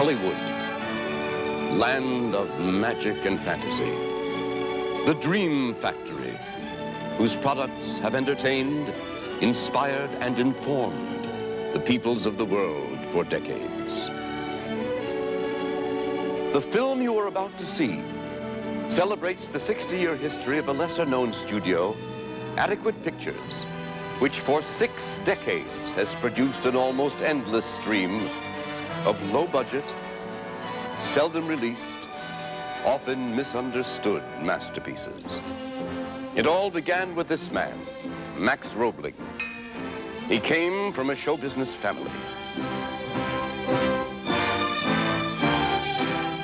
Hollywood, land of magic and fantasy. The Dream Factory, whose products have entertained, inspired, and informed the peoples of the world for decades. The film you are about to see celebrates the 60-year history of a lesser-known studio, Adequate Pictures, which for 6 decades has produced an almost endless stream of low-budget, seldom released, often misunderstood masterpieces. It all began with this man, Max Roebling. He came from a show business family.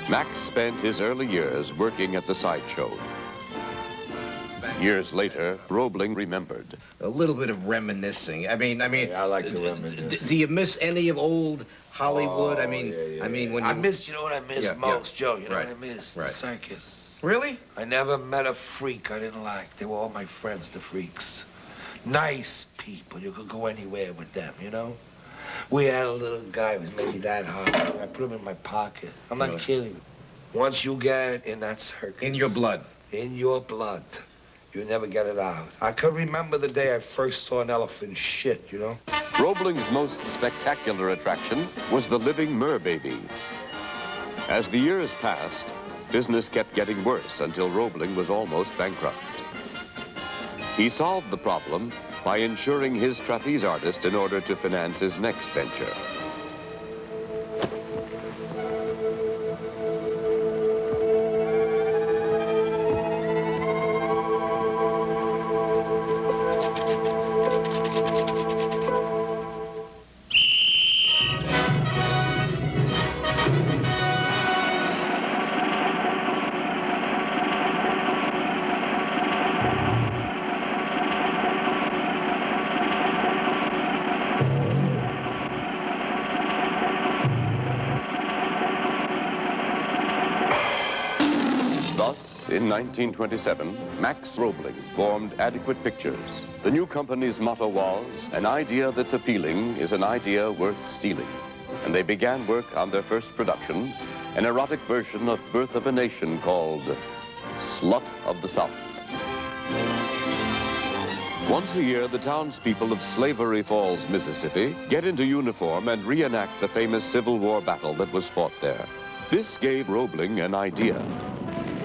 Max spent his early years working at the sideshow. Years later, Roebling remembered. A little bit of reminiscing. I mean. Yeah, I like to reminisce. Do you miss any of old Hollywood? Oh, I mean, when you... I miss, you know what I miss most, Joe? You know what I miss? Right. The circus. Really? I never met a freak I didn't like. They were all my friends, the freaks. Nice people. You could go anywhere with them, you know? We had a little guy who was maybe that high. I put him in my pocket. I'm not kidding. Once you get in that circus... In your blood. In your blood. You never get it out. I could remember the day I first saw an elephant shit, you know? Roebling's most spectacular attraction was the living Mer-baby. As the years passed, business kept getting worse until Roebling was almost bankrupt. He solved the problem by insuring his trapeze artist in order to finance his next venture. Thus, in 1927, Max Roebling formed Adequate Pictures. The new company's motto was, "An idea that's appealing is an idea worth stealing." And they began work on their first production, an erotic version of Birth of a Nation called Slut of the South. Once a year, the townspeople of Slavery Falls, Mississippi, get into uniform and reenact the famous Civil War battle that was fought there. This gave Roebling an idea.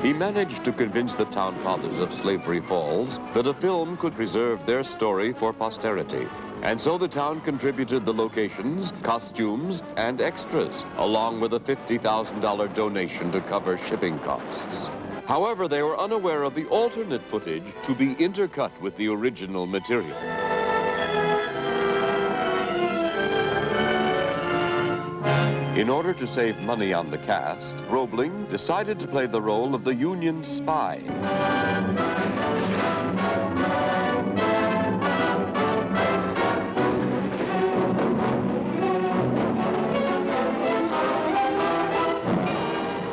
He managed to convince the town fathers of Slavery Falls that a film could preserve their story for posterity. And so the town contributed the locations, costumes, and extras, along with a $50,000 donation to cover shipping costs. However, they were unaware of the alternate footage to be intercut with the original material. In order to save money on the cast, Roebling decided to play the role of the Union spy.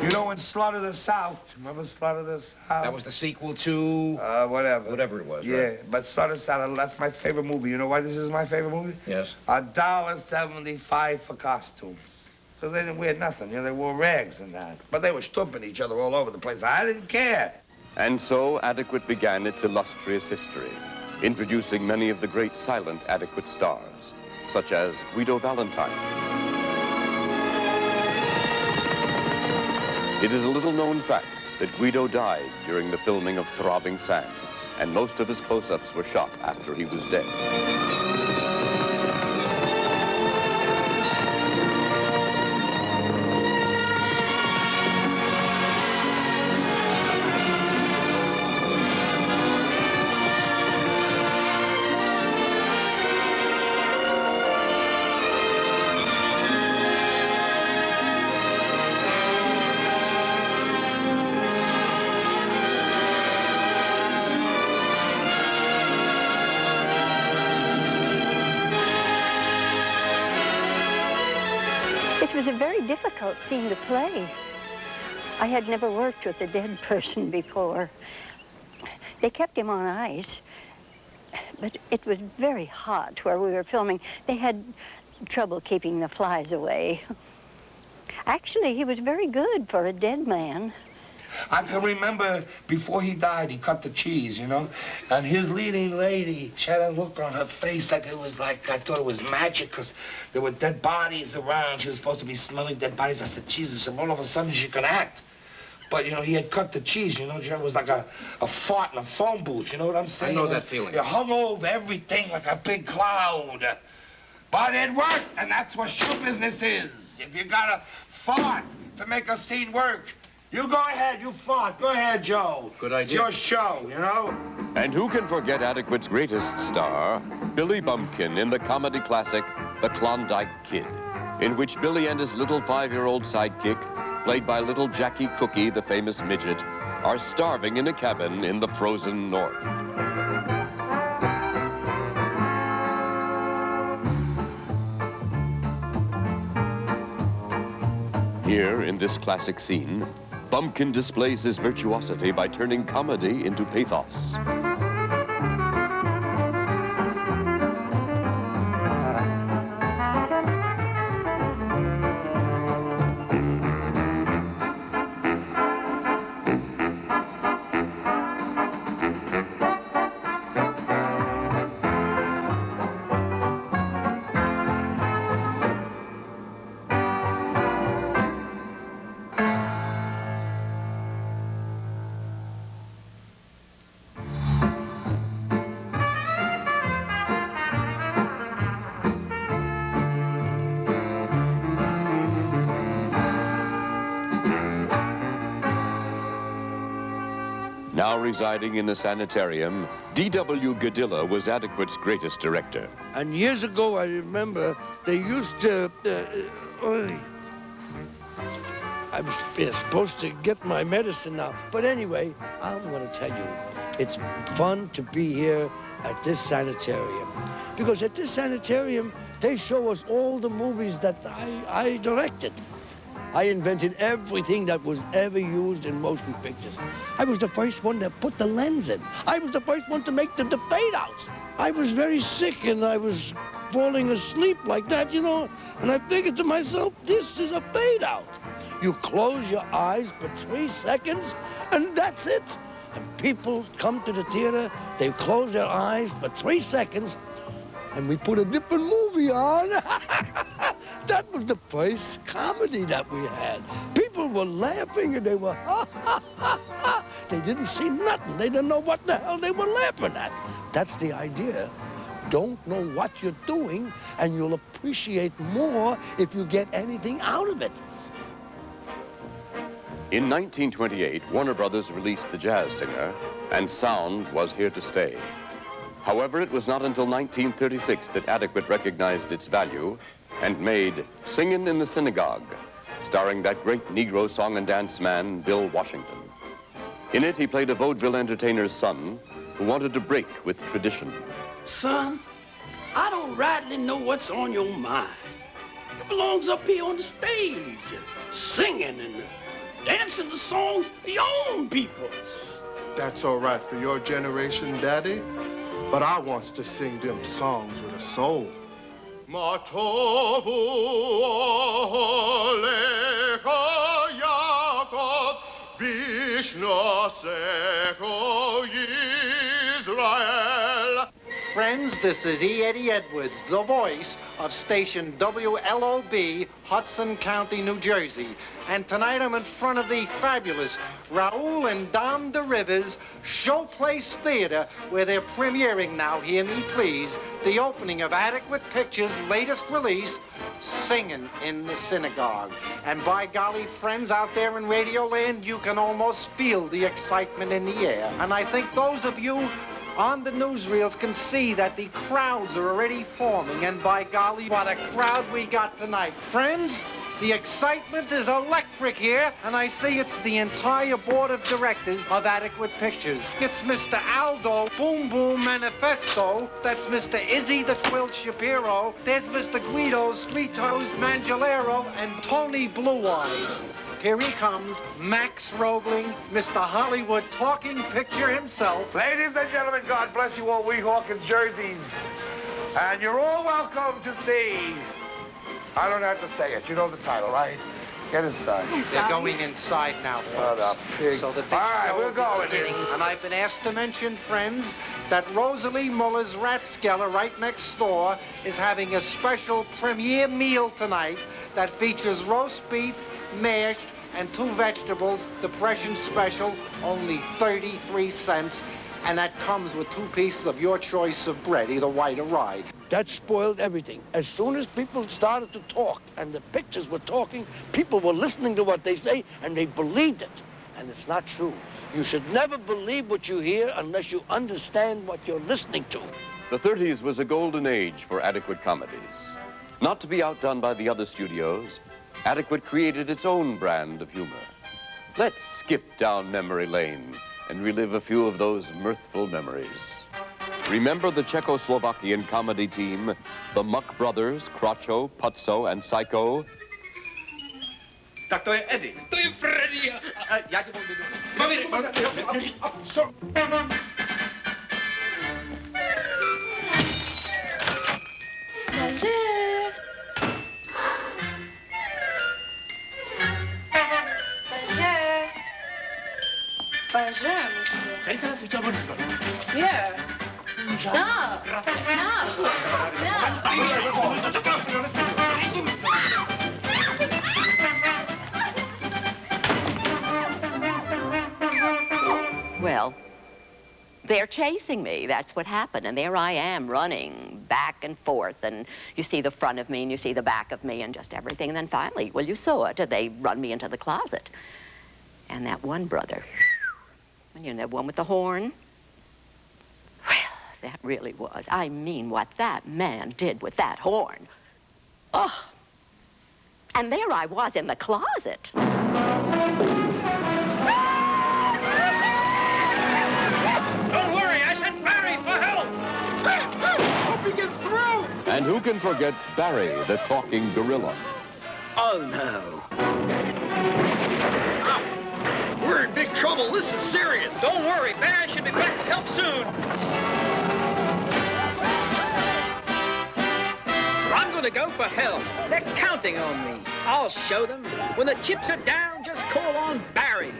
You know, in Slaughter the South, remember Slaughter the South? That was the sequel to... Whatever. Whatever it was, Yeah, right? but Slaughter the South, that's my favorite movie. You know why this is my favorite movie? Yes. $1.75 for costumes. Because they didn't wear nothing, you know, they wore rags and that. But they were stumping each other all over the place. I didn't care. And so Adequate began its illustrious history, introducing many of the great silent Adequate stars, such as Guido Valentine. It is a little-known fact that Guido died during the filming of Throbbing Sands, and most of his close-ups were shot after he was dead. It was a very difficult scene to play. I had never worked with a dead person before. They kept him on ice, but it was very hot where we were filming. They had trouble keeping the flies away. Actually, he was very good for a dead man. I can remember before he died, he cut the cheese, you know? And his leading lady, she had a look on her face like it was like, I thought it was magic because there were dead bodies around. She was supposed to be smelling dead bodies. I said, Jesus, and all of a sudden she could act. But, you know, he had cut the cheese, you know? It was like a fart in a phone booth, you know what I'm saying? I know that feeling. It hung over everything like a big cloud. But it worked, and that's what show business is. If you gotta fart to make a scene work, you go ahead, you fart. Go ahead, Joe. Good idea. It's your show, you know? And who can forget Adequate's greatest star, Billy Bumpkin, in the comedy classic, The Klondike Kid, in which Billy and his little 5-year-old sidekick, played by little Jackie Cookie, the famous midget, are starving in a cabin in the frozen north. Here, in this classic scene, Bumpkin displays his virtuosity by turning comedy into pathos. Now residing in a sanitarium, D.W. Godilla was Adequate's greatest director. And years ago, I remember they used to. I'm supposed to get my medicine now. But anyway, I'm going to tell you, it's fun to be here at this sanitarium. Because at this sanitarium, they show us all the movies that I directed. I invented everything that was ever used in motion pictures. I was the first one that put the lens in. I was the first one to make the fade outs. I was very sick and I was falling asleep like that, you know, and I figured to myself, this is a fade out. You close your eyes for 3 seconds and that's it. And people come to the theater, they close their eyes for 3 seconds and we put a different movie on. That was the first comedy that we had. People were laughing and they were ha, ha, ha, ha. They didn't see nothing. They didn't know what the hell they were laughing at. That's the idea. Don't know what you're doing and you'll appreciate more if you get anything out of it. In 1928, Warner Brothers released The Jazz Singer, and sound was here to stay. However, it was not until 1936 that Adequate recognized its value and made Singin' in the Synagogue, starring that great Negro song and dance man, Bill Washington. In it, he played a vaudeville entertainer's son who wanted to break with tradition. Son, I don't rightly know what's on your mind. You belongs up here on the stage, singing and dancing the songs of your own peoples. That's all right for your generation, Daddy. But I wants to sing them songs with a soul. Matovu Olecha Yaakov Vishnoseko Yisrael. Friends, this is E. Eddie Edwards, the voice of station WLOB, Hudson County, New Jersey. And tonight I'm in front of the fabulous Raoul and Dom de Rivers Showplace Theater, where they're premiering now, hear me please, the opening of Adequate Pictures' latest release, Singin' in the Synagogue. And by golly, friends out there in Radio Land, you can almost feel the excitement in the air. And I think those of you on the newsreels can see that the crowds are already forming, and by golly, what a crowd we got tonight. Friends, the excitement is electric here, and I see it's the entire board of directors of Adequate Pictures. It's Mr. Aldo Boom Boom Manifesto, that's Mr. Izzy the Quilt Shapiro, there's Mr. Guido Sweet Toes Mangelero, and Tony Blue Eyes. Here he comes, Max Roebling, Mr. Hollywood talking picture himself. Ladies and gentlemen, God bless you all, we Hawkins jerseys. And you're all welcome to see, I don't have to say it, you know the title, right? Get inside. They're going inside now, What folks. a pig. So the big All right, show we're will be going beginning. in. And I've been asked to mention, friends, that Rosalie Muller's Ratskeller right next door is having a special premiere meal tonight that features roast beef, mash, and 2 vegetables, depression special, only 33 cents. And that comes with 2 pieces of your choice of bread, either white or rye. That spoiled everything. As soon as people started to talk and the pictures were talking, people were listening to what they say and they believed it. And it's not true. You should never believe what you hear unless you understand what you're listening to. The 30s was a golden age for Adequate comedies. Not to be outdone by the other studios, Adequate created its own brand of humor. Let's skip down memory lane and relive a few of those mirthful memories. Remember the Czechoslovakian comedy team, the Muck Brothers, Kracho, Putzo, and Psycho? Tak to je Eddie. To je Freddy. Já tě budu. Bonjour. Bonjour. Bonjour, monsieur. Tady se nás viděl vodu. Monsieur. No. Well, they're chasing me. That's what happened. And there I am running back and forth. And you see the front of me and you see the back of me and just everything. And then finally, well, you saw it. They run me into the closet. And that one brother, and you know, that one with the horn? Well, that really was. I mean, what that man did with that horn. Oh. And there I was in the closet. Don't worry, I sent Barry for help. Hope he gets through. And who can forget Barry, the talking gorilla? Oh, no. We're in big trouble. This is serious. Don't worry. Barry should be back to help soon. I'm going to go for help. They're counting on me. I'll show them. When the chips are down, just call on Barry.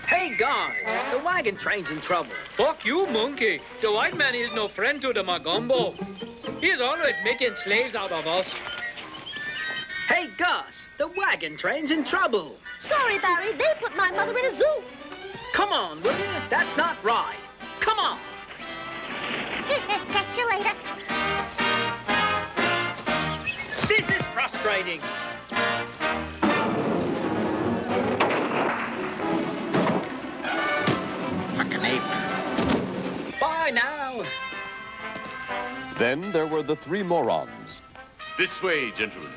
Hey, guys, the wagon train's in trouble. Fuck you, monkey. The white man is no friend to the Magumbo. He is always making slaves out of us. Hey, Gus, the wagon train's in trouble. Sorry, Barry. They put my mother in a zoo. Come on, will you? That's not right. Come on. Catch you later. This is frustrating. Fucking ape. Bye now. Then there were the 3 morons. This way, gentlemen.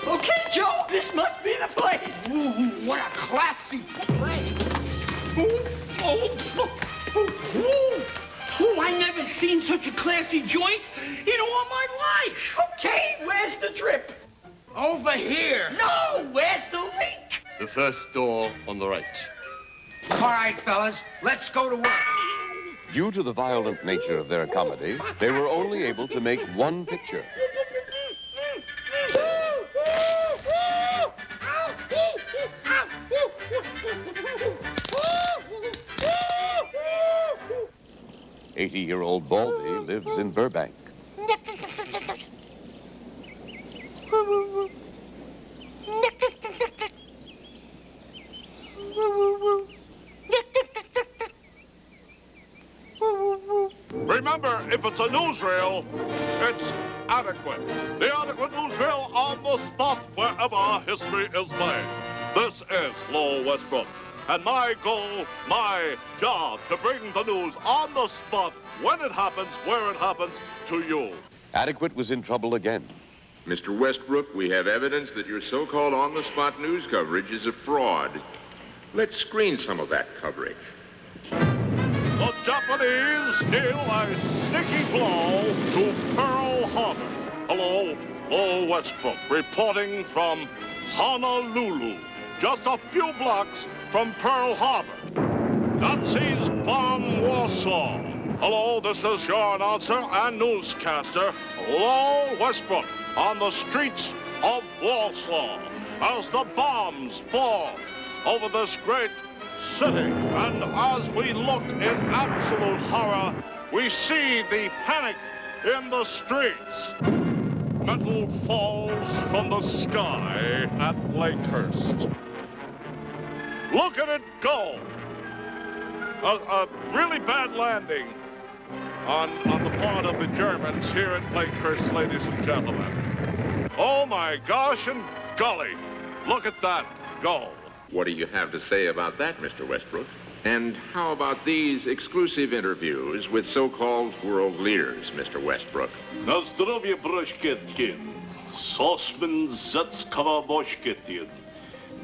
Okay, Joe, this must be the place. Ooh, what a classy place. Oh, I never seen such a classy joint in all my life. Okay, where's the trip? Over here. No, where's the leak? The first door on the right. All right, fellas, let's go to work. Due to the violent nature of their comedy, they were only able to make 1 picture. "80-year-old Baldy lives in Burbank." Remember, if it's a newsreel, it's Adequate. The Adequate newsreel on the spot wherever history is made. This is Lowell Westbrook. And my goal, my job, to bring the news on the spot, when it happens, where it happens, to you. Adequate was in trouble again. Mr. Westbrook, we have evidence that your so-called on-the-spot news coverage is a fraud. Let's screen some of that coverage. The Japanese deal a sneaky blow to Pearl Harbor. Hello, Lowell Westbrook, reporting from Honolulu, just a few blocks from Pearl Harbor. Nazis bomb Warsaw. Hello, this is your announcer and newscaster, Lowell Westbrook, on the streets of Warsaw as the bombs fall over this great city. And as we look in absolute horror, we see the panic in the streets. Metal falls from the sky at Lakehurst. Look at it go. A really bad landing on the part of the Germans here at Lakehurst, ladies and gentlemen. Oh my gosh and golly, look at that go. What do you have to say about that, Mr. Westbrook? And how about these exclusive interviews with so-called world leaders, Mr. Westbrook? Na zdrowie broszkietkin. Sosmen zetskava boszketkin.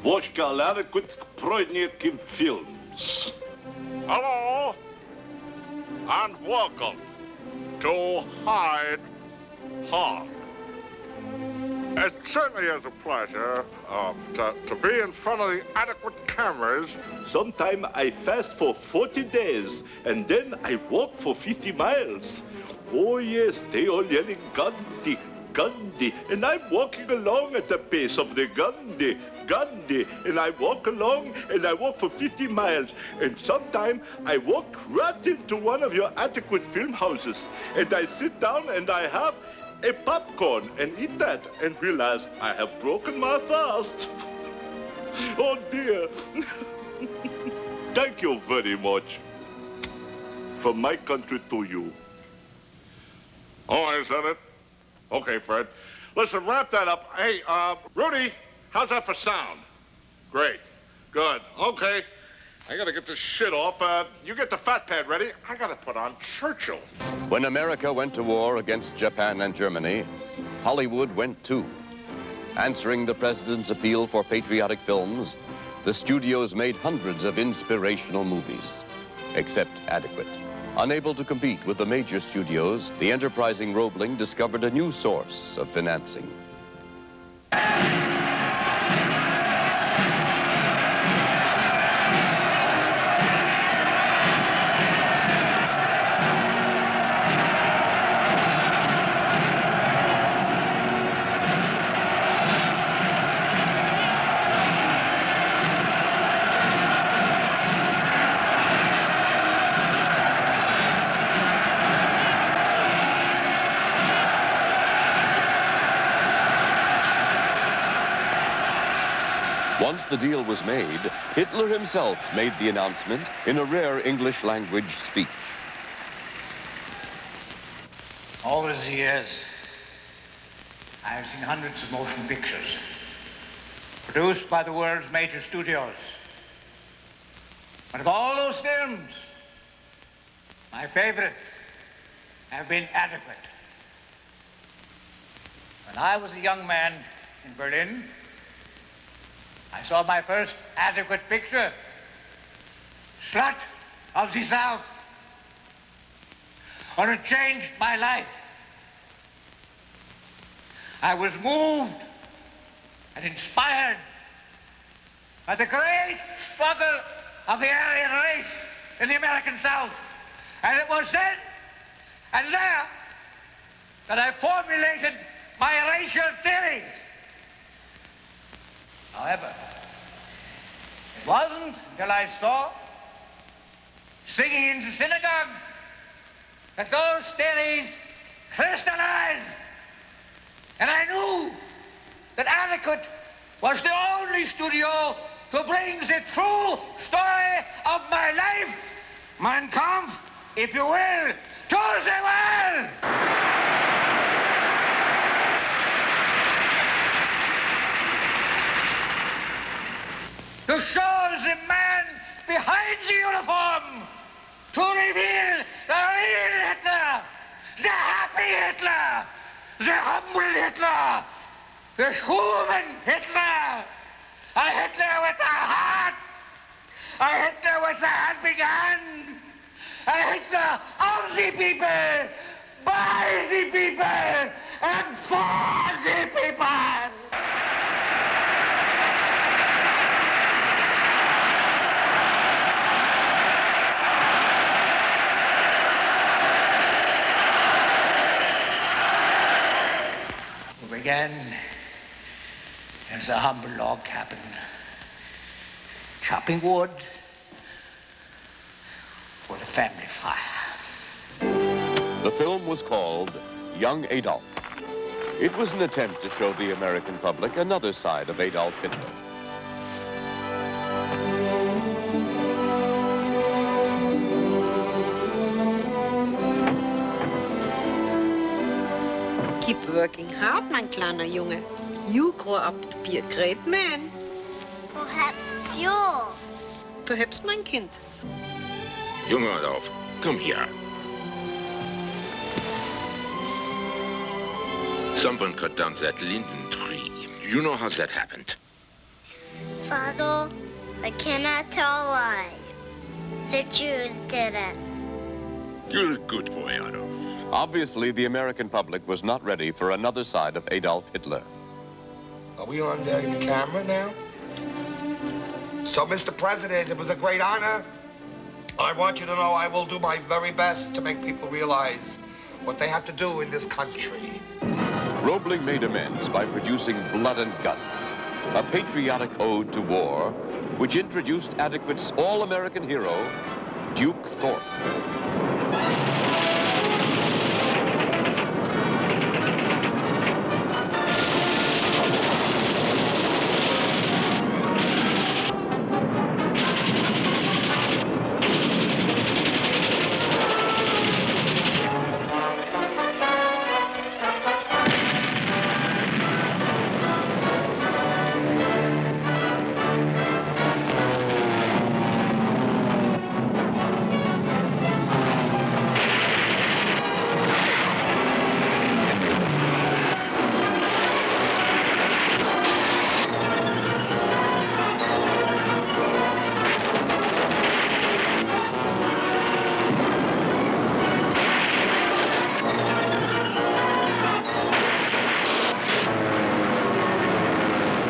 Boszka ladekut projdnietkin films. Hello, and welcome to Hyde Park. It certainly is a pleasure to be in front of the adequate cameras. Sometime I fast for 40 days, and then I walk for 50 miles. Oh yes, they all yelling Gandhi, Gandhi, and I'm walking along at the pace of the Gandhi, Gandhi, and I walk along and I walk for 50 miles, and sometime I walk right into one of your adequate film houses, and I sit down and I have a popcorn and eat that and realize I have broken my fast. Oh dear. Thank you very much. From my country to you. Oh, is that it? Okay, Fred. Listen, wrap that up. Hey, Rudy, how's that for sound? Great. Good. Okay. I gotta get this shit off. You get the fat pad ready. I gotta put on Churchill. When America went to war against Japan and Germany, Hollywood went too. Answering the president's appeal for patriotic films, the studios made hundreds of inspirational movies, except adequate. Unable to compete with the major studios, the enterprising Roebling discovered a new source of financing. Once the deal was made, Hitler himself made the announcement in a rare English language speech. All these years, I have seen hundreds of motion pictures produced by the world's major studios. But of all those films, my favorite have been adequate. When I was a young man in Berlin, I saw my first adequate picture, Slut of the South. And it changed my life. I was moved and inspired by the great struggle of the Aryan race in the American South. And it was then and there that I formulated my racial theories. However, it wasn't until I saw singing in the synagogue that those theories crystallized. And I knew that Adequate was the only studio to bring the true story of my life, Mein Kampf, if you will, to the world! To show the man behind the uniform, to reveal the real Hitler, the happy Hitler, the humble Hitler, the human Hitler, a Hitler with a heart, a Hitler with a helping hand, a Hitler of the people, by the people, and for the people. Began There's a humble log cabin. Chopping wood for the family fire. The film was called Young Adolf. It was an attempt to show the American public another side of Adolf Hitler. Keep working hard, mein kleiner Junge. You grow up to be a great man. Perhaps you. Perhaps, mein Kind. Young Adolf, come here. Someone cut down that linden tree. Do you know how that happened? Father, I cannot tell why. The Jews did it. You're a good boy, Adolf. Obviously, the American public was not ready for another side of Adolf Hitler. Are we on the camera now? So, Mr. President, it was a great honor. I want you to know I will do my very best to make people realize what they have to do in this country. Roebling made amends by producing Blood and Guts, a patriotic ode to war, which introduced Adequate's all-American hero, Duke Thorpe.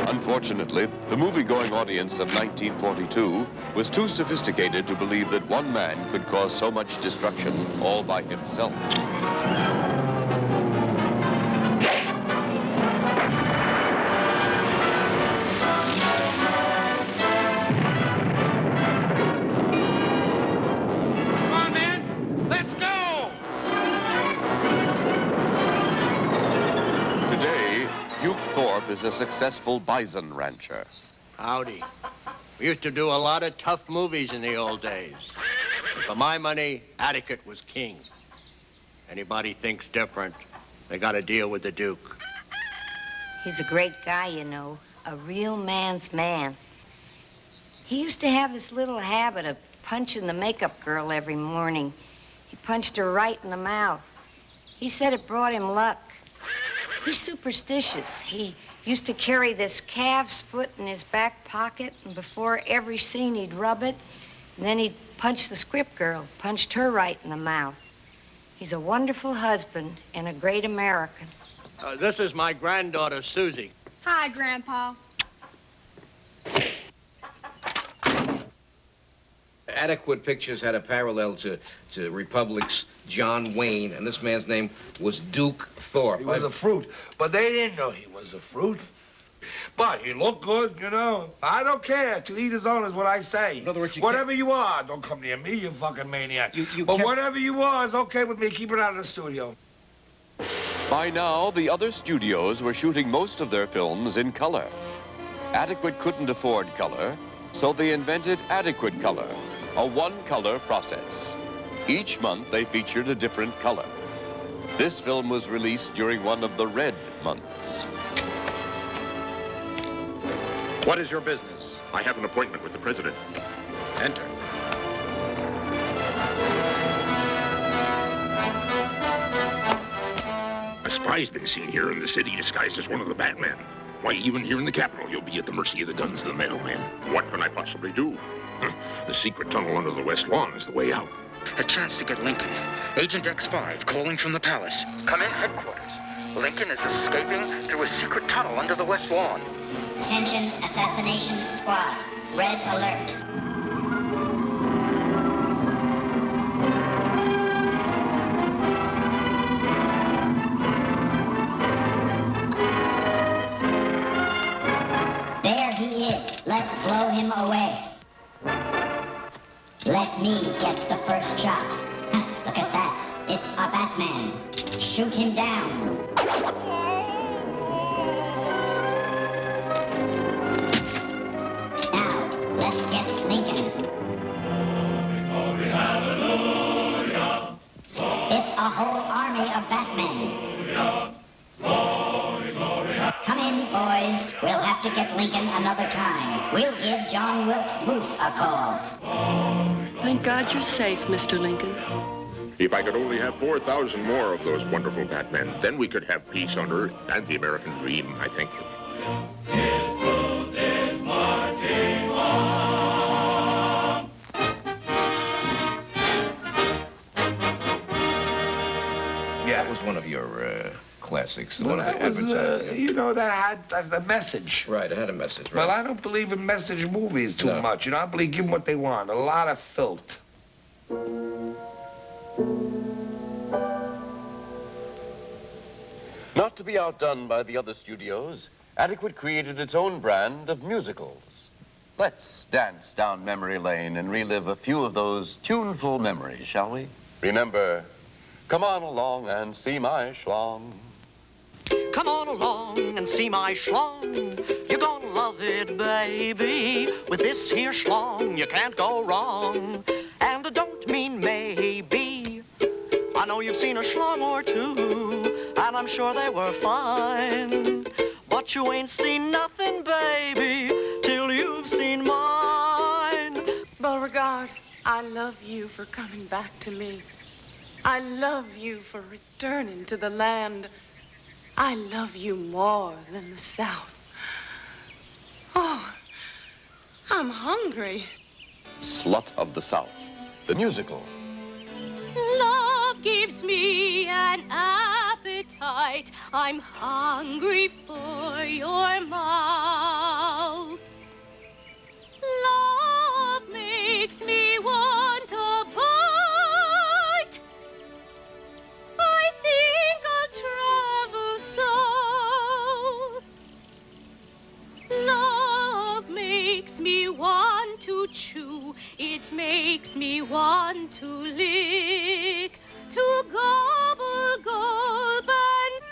Unfortunately, the movie-going audience of 1942 was too sophisticated to believe that one man could cause so much destruction all by himself. Come on, man. Let's go! Today, Duke Thorpe is a successful bison rancher. Howdy. We used to do a lot of tough movies in the old days. And for my money, Adequate was king. Anybody thinks different, they got to deal with the Duke. He's a great guy, you know. A real man's man. He used to have this little habit of punching the makeup girl every morning. He punched her right in the mouth. He said it brought him luck. He's superstitious. He used to carry this calf's foot in his back pocket, and before every scene he'd rub it, and then he'd punch the script girl, punched her right in the mouth. He's a wonderful husband and a great American. This is my granddaughter, Susie. Hi, Grandpa. Adequate Pictures had a parallel to Republic's John Wayne, and this man's name was Duke Thorpe. He was a fruit, but they didn't know he was a fruit. But he looked good, you know. I don't care. To eat his own is what I say. In other words, whatever you are, don't come near me, you fucking maniac. But whatever you are is okay with me. Keep it out of the studio. By now, the other studios were shooting most of their films in color. Adequate couldn't afford color, so they invented Adequate Color, a one-color process. Each month, they featured a different color. This film was released during one of the red months. What is your business? I have an appointment with the president. Enter. A spy's been seen here in the city disguised as one of the Batmen. Why, even here in the Capitol, you'll be at the mercy of the guns of the mailman. What can I possibly do? The secret tunnel under the West Lawn is the way out. A chance to get Lincoln. Agent X5 calling from the palace. Come in, headquarters. Lincoln is escaping through a secret tunnel under the West Lawn. Attention, assassination squad. Red alert. me get the first shot. Look at that. It's a Batman. Shoot him down. Now, let's get Lincoln. It's a whole army of Batmen. Come in, boys. We'll have to get Lincoln another time. We'll give John Wilkes Booth a call. Thank God you're safe, Mr. Lincoln. If I could only have 4,000 more of those wonderful Batmen, then we could have peace on Earth and the American dream, I think. Yeah. That was one of your classics. Well, one of the that was, advertisements. you know, that had a message. Right, it had a message, right? Well, I don't believe in message movies too much. You know, I believe give them what they want. A lot of filth. Not to be outdone by the other studios, Adequate created its own brand of musicals. Let's dance down memory lane and relive a few of those tuneful memories, shall we? Remember, come on along and see my schlong. Come on along and see my schlong. You're gonna love it, baby. With this here schlong, you can't go wrong. And I don't mean maybe. I know you've seen a schlong or two, and I'm sure they were fine. But you ain't seen nothing, baby, till you've seen mine. Beauregard, I love you for coming back to me. I love you for returning to the land. I love you more than the South. Oh, I'm hungry. Slut of the South, the musical. Love gives me an appetite. I'm hungry for your mouth. Love makes me want a bite. I think I'll travel south. Love makes me want to chew. It makes me want to lick, to gobble, gulp, and...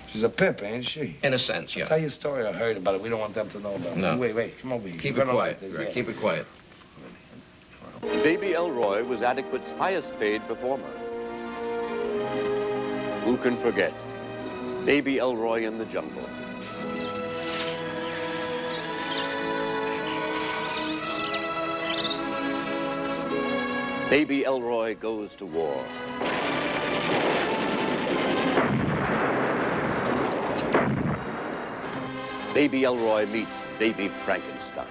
She's a pimp, ain't she? In a sense, yeah. Tell you a story I heard about it. We don't want them to know about it. No. Wait, come over here. Keep You it run over quiet. this, Right, yeah. keep it quiet. Baby Elroy was Adequate's highest paid performer. Who can forget Baby Elroy in the Jungle? Baby Elroy goes to war. Baby Elroy meets Baby Frankenstein.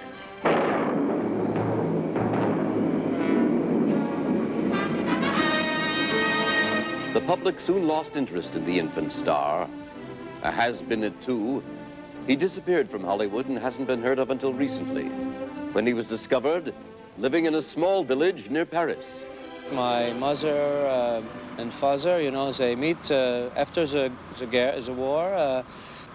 The public soon lost interest in the infant star. A has-been it too. He disappeared from Hollywood and hasn't been heard of until recently, when he was discovered living in a small village near Paris. My mother and father, you know, they meet after the war.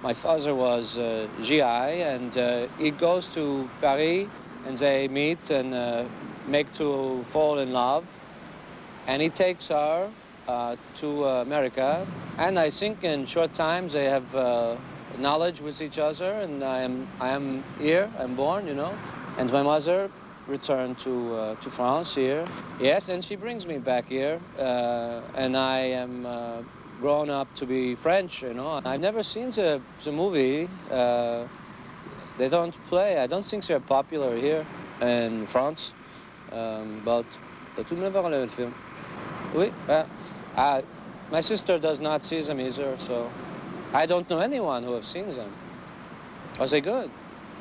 My father was GI, and he goes to Paris, and they meet and make to fall in love. And he takes her to America, and I think in short time they have knowledge with each other. And I am here. I'm born, you know, and my mother returned to France here. Yes, and she brings me back here, and I am grown up to be French, you know. I've never seen the movie. They don't play. I don't think they're popular here in France. But tu ne verras le film. Oui. My sister does not see them either, so I don't know anyone who have seen them. Are they good?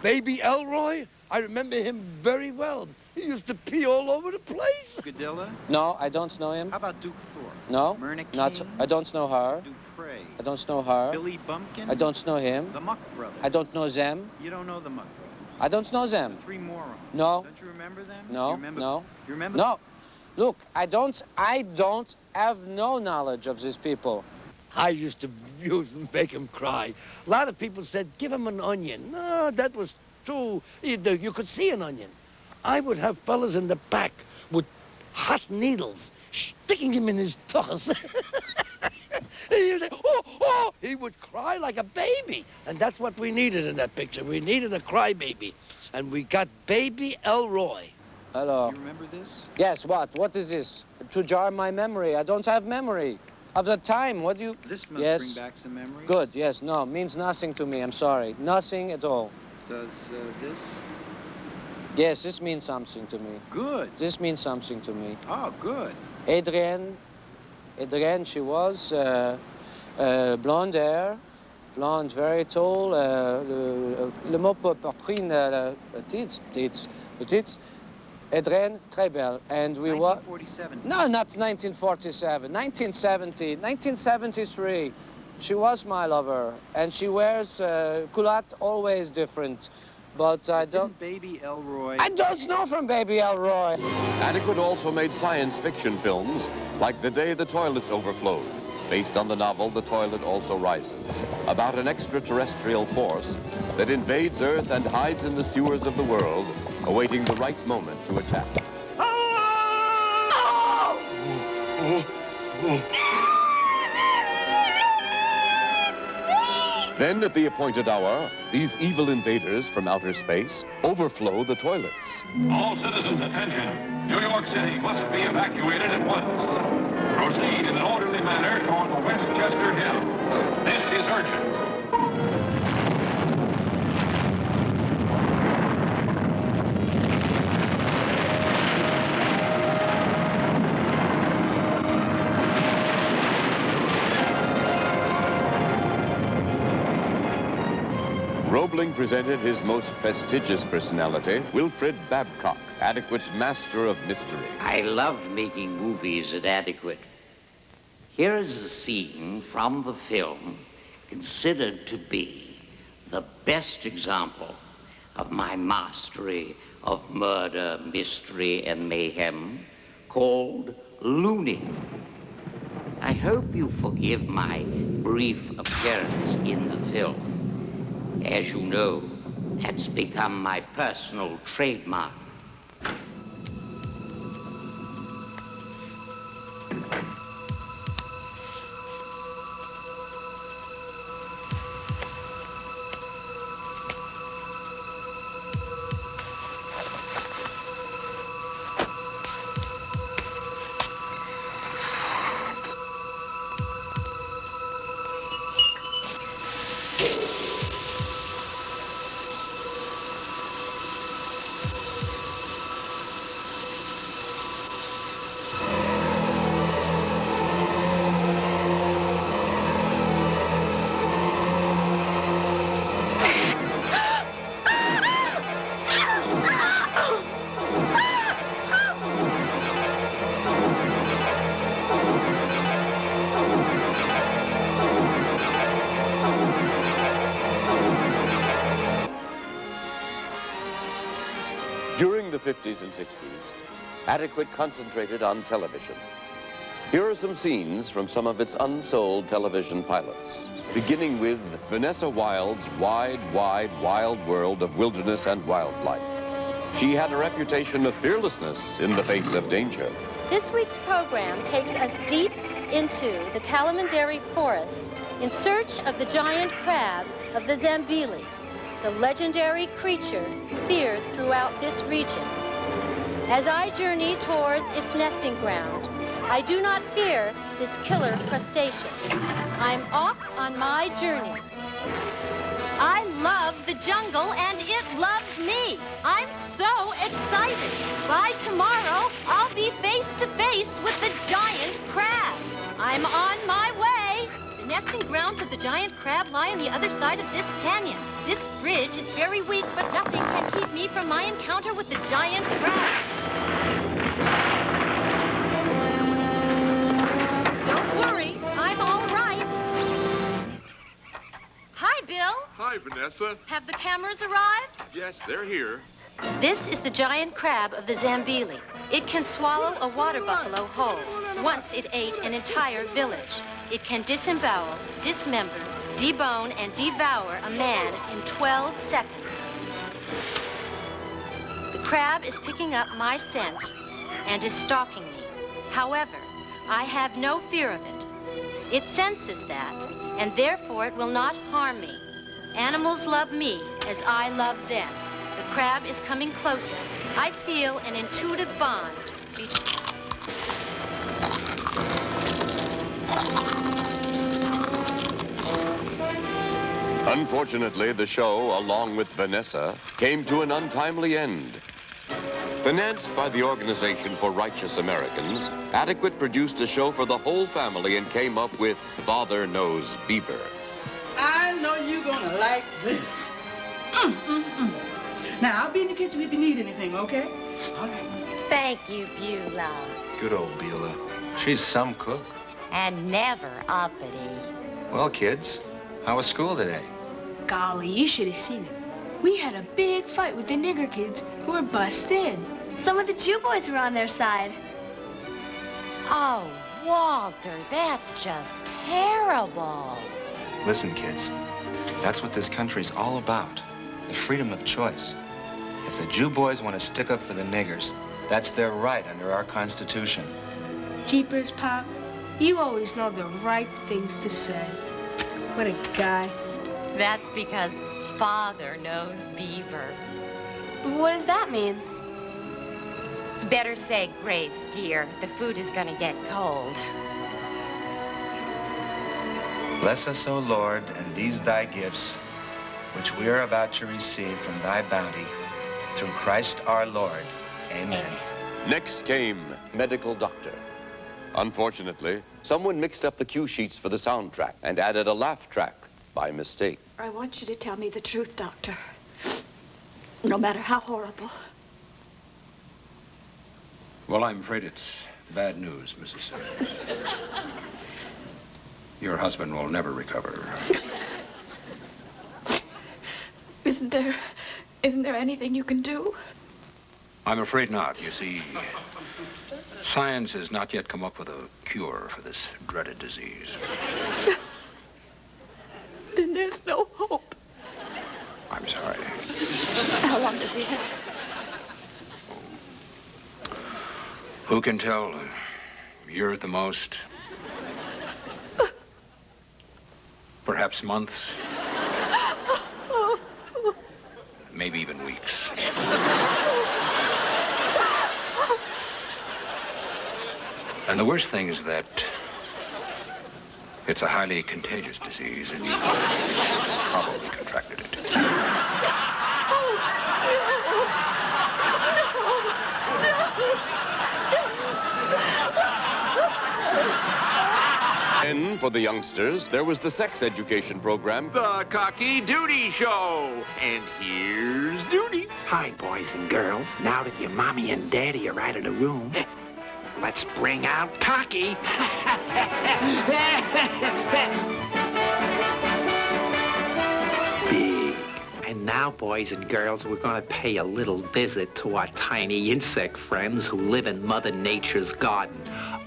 Baby Elroy? I remember him very well. He used to pee all over the place. Gadilla? No, I don't know him. How about Duke Thorpe? No, Myrna not. King? I don't know her. Dupre? I don't know her. Billy Bumpkin? I don't know him. The Muck Brothers? I don't know them. You don't know the Muck Brothers? I don't know them. Three Morons? No. Don't you remember them? No, You remember, no. You remember? No. Look, I don't have no knowledge of these people. I used to use and make him cry. A lot of people said, give him an onion. No, that was too. You could see an onion. I would have fellas in the back with hot needles sticking him in his tuchus. He would say, oh, oh, he would cry like a baby. And that's what we needed in that picture. We needed a cry baby. And we got Baby Elroy. Hello. You remember this? Yes, what? What is this? To jar my memory. I don't have memory of the time. What do you... This must yes. bring back some memories. Good, yes. No, means nothing to me. I'm sorry. Nothing at all. Does this? Yes, this means something to me. Good. This means something to me. Oh, good. Adrienne, she was blonde hair, blonde, very tall. Le mot pour poitrine, petite. Adrienne, très belle. And we were... 1947. No, not 1947. 1970, 1973. She was my lover. And she wears culotte always different. But I don't... Baby Elroy... I don't know from Baby Elroy. Adequate also made science fiction films like The Day the Toilets Overflowed, based on the novel The Toilet Also Rises, about an extraterrestrial force that invades Earth and hides in the sewers of the world, awaiting the right moment to attack. Then, at the appointed hour, these evil invaders from outer space overflow the toilets. All citizens, attention. New York City must be evacuated at once. Proceed in an orderly manner toward the Westchester Hill. This is urgent. Roebling presented his most prestigious personality, Wilfred Babcock, Adequate's master of mystery. I loved making movies at Adequate. Here is a scene from the film considered to be the best example of my mastery of murder, mystery, and mayhem, called Loony. I hope you forgive my brief appearance in the film. As you know, that's become my personal trademark. During the 50s and 60s, Adequate concentrated on television. Here are some scenes from some of its unsold television pilots, beginning with Vanessa Wilde's wide, wide, wild world of wilderness and wildlife. She had a reputation of fearlessness in the face of danger. This week's program takes us deep into the Kalamandari forest in search of the giant crab of the Zambezi, the legendary creature feared throughout this region. As I journey towards its nesting ground, I do not fear this killer crustacean. I'm off on my journey. I love the jungle and it loves me. I'm so excited. By tomorrow, I'll be face to face with the giant crab. I'm on my way. The nesting grounds of the giant crab lie on the other side of this canyon. This bridge is very weak, but nothing can keep me from my encounter with the giant crab. Don't worry, I'm all right. Hi, Bill. Hi, Vanessa. Have the cameras arrived? Yes, they're here. This is the giant crab of the Zambezi. It can swallow a water buffalo whole. Once it ate an entire village. It can disembowel, dismember, debone, and devour a man in 12 seconds. crab is picking up my scent and is stalking me. However, I have no fear of it. It senses that, and therefore it will not harm me. Animals love me as I love them. The crab is coming closer. I feel an intuitive bond between... Unfortunately, the show, along with Vanessa, came to an untimely end. Financed by the Organization for Righteous Americans, Adequate produced a show for the whole family and came up with Father Knows Beaver. I know you're gonna like this. Now, I'll be in the kitchen if you need anything, okay? All right. Thank you, Beulah. Good old Beulah. She's some cook. And never uppity. Well, kids, how was school today? Golly, you should have seen it. We had a big fight with the nigger kids who were busted. Some of the Jew boys were on their side. Oh, Walter, that's just terrible. Listen, kids, that's what this country's all about. The freedom of choice. If the Jew boys want to stick up for the niggers, that's their right under our Constitution. Jeepers, Pop, you always know the right things to say. What a guy. That's because Father Knows Beaver. What does that mean? Better say grace, dear. The food is gonna get cold. Bless us, O Lord, and these thy gifts, which we are about to receive from thy bounty, through Christ our Lord. Amen. Next came Medical Doctor. Unfortunately, someone mixed up the cue sheets for the soundtrack and added a laugh track by mistake. I want you to tell me the truth, Doctor. No matter how horrible. Well, I'm afraid it's bad news, Mrs. Simmons. Your husband will never recover. Isn't there anything you can do? I'm afraid not. You see, science has not yet come up with a cure for this dreaded disease. Then there's no hope. I'm sorry. How long does he have? Who can tell? A year at the most. Perhaps months. Maybe even weeks. And the worst thing is that it's a highly contagious disease, and you probably contracted it. And for the youngsters, there was the sex education program, The Cocky Duty Show. And here's Duty. Hi, boys and girls. Now that your mommy and daddy are out of the room, let's bring out Cocky. Big. And now, boys and girls, we're going to pay a little visit to our tiny insect friends who live in Mother Nature's garden.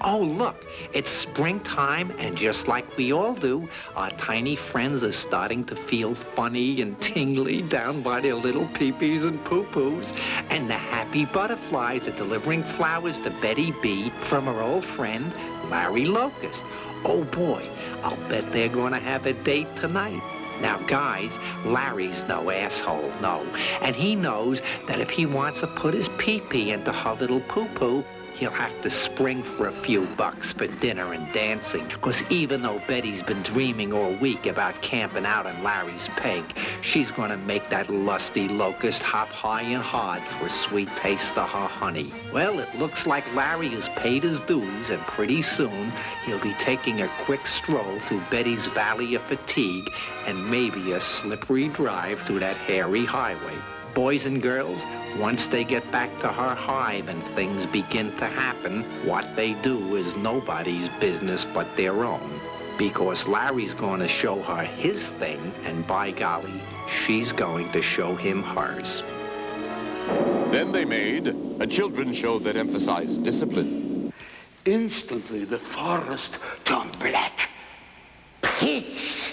Oh, look, it's springtime, and just like we all do, our tiny friends are starting to feel funny and tingly down by their little pee-pees and poo-poos. And the happy butterflies are delivering flowers to Betty B from her old friend, Larry Locust. Oh, boy, I'll bet they're going to have a date tonight. Now, guys, Larry's no asshole, no. And he knows that if he wants to put his pee-pee into her little poo-poo, he'll have to spring for a few bucks for dinner and dancing. Because even though Betty's been dreaming all week about camping out on Larry's peg, she's gonna make that lusty locust hop high and hard for a sweet taste of her honey. Well, it looks like Larry has paid his dues, and pretty soon he'll be taking a quick stroll through Betty's Valley of Fatigue and maybe a slippery drive through that hairy highway. Boys and girls, once they get back to her hive and things begin to happen, what they do is nobody's business but their own. Because Larry's going to show her his thing, and by golly, she's going to show him hers. Then they made a children's show that emphasized discipline. Instantly, the forest turned black. Pitch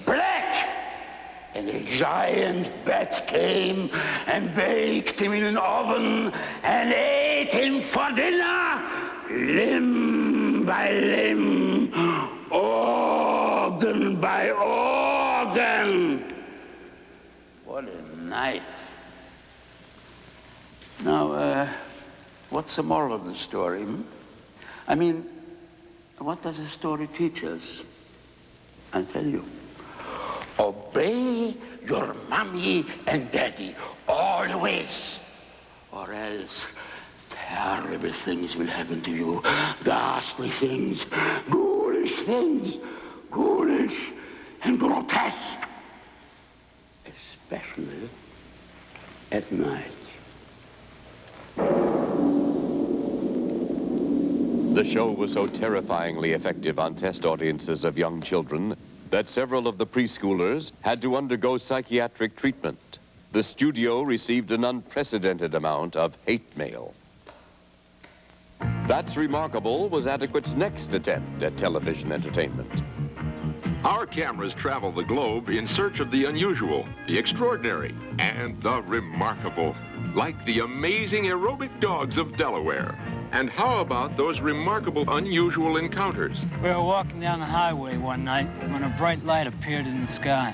black. and a giant bat came and baked him in an oven and ate him for dinner, limb by limb, organ by organ. What a night. Now, what's the moral of the story? I mean, what does the story teach us? I'll tell you. Obey your mommy and daddy always, or else terrible things will happen to you. Ghastly things, ghoulish and grotesque, especially at night. The show was so terrifyingly effective on test audiences of young children that several of the preschoolers had to undergo psychiatric treatment. The studio received an unprecedented amount of hate mail. That's Remarkable was Adequate's next attempt at television entertainment. Our cameras travel the globe in search of the unusual, the extraordinary, and the remarkable, like the amazing aerobic dogs of Delaware. And how about those remarkable, unusual encounters? We were walking down the highway one night when a bright light appeared in the sky.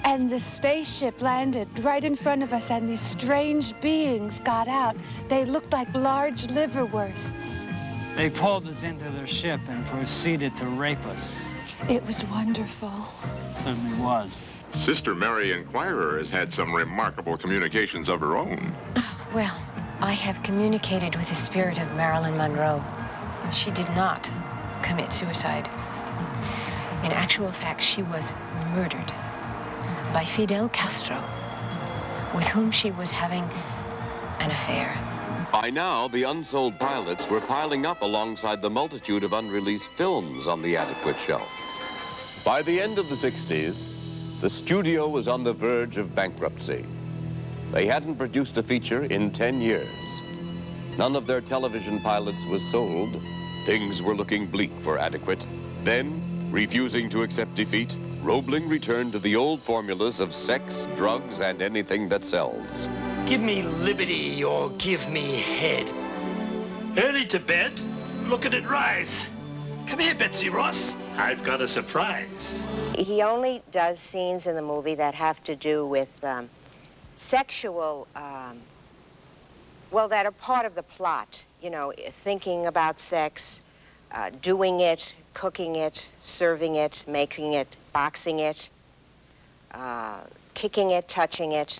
And the spaceship landed right in front of us, and these strange beings got out. They looked like large liverwursts. They pulled us into their ship and proceeded to rape us. It was wonderful. It certainly was. Sister Mary Inquirer has had some remarkable communications of her own. Well, I have communicated with the spirit of Marilyn Monroe. She did not commit suicide. In actual fact, she was murdered by Fidel Castro, with whom she was having an affair. By now, the unsold pilots were piling up alongside the multitude of unreleased films on the Adequate shelf. By the end of the 60s, the studio was on the verge of bankruptcy. They hadn't produced a feature in 10 years. None of their television pilots was sold. Things were looking bleak for Adequate. Then, refusing to accept defeat, Roebling returned to the old formulas of sex, drugs, and anything that sells. Give me liberty or give me head. Early to bed, look at it rise. Come here, Betsy Ross. I've got a surprise. He only does scenes in the movie that have to do with sexual, well, that are part of the plot. You know, thinking about sex, doing it, cooking it, serving it, making it, boxing it, kicking it, touching it,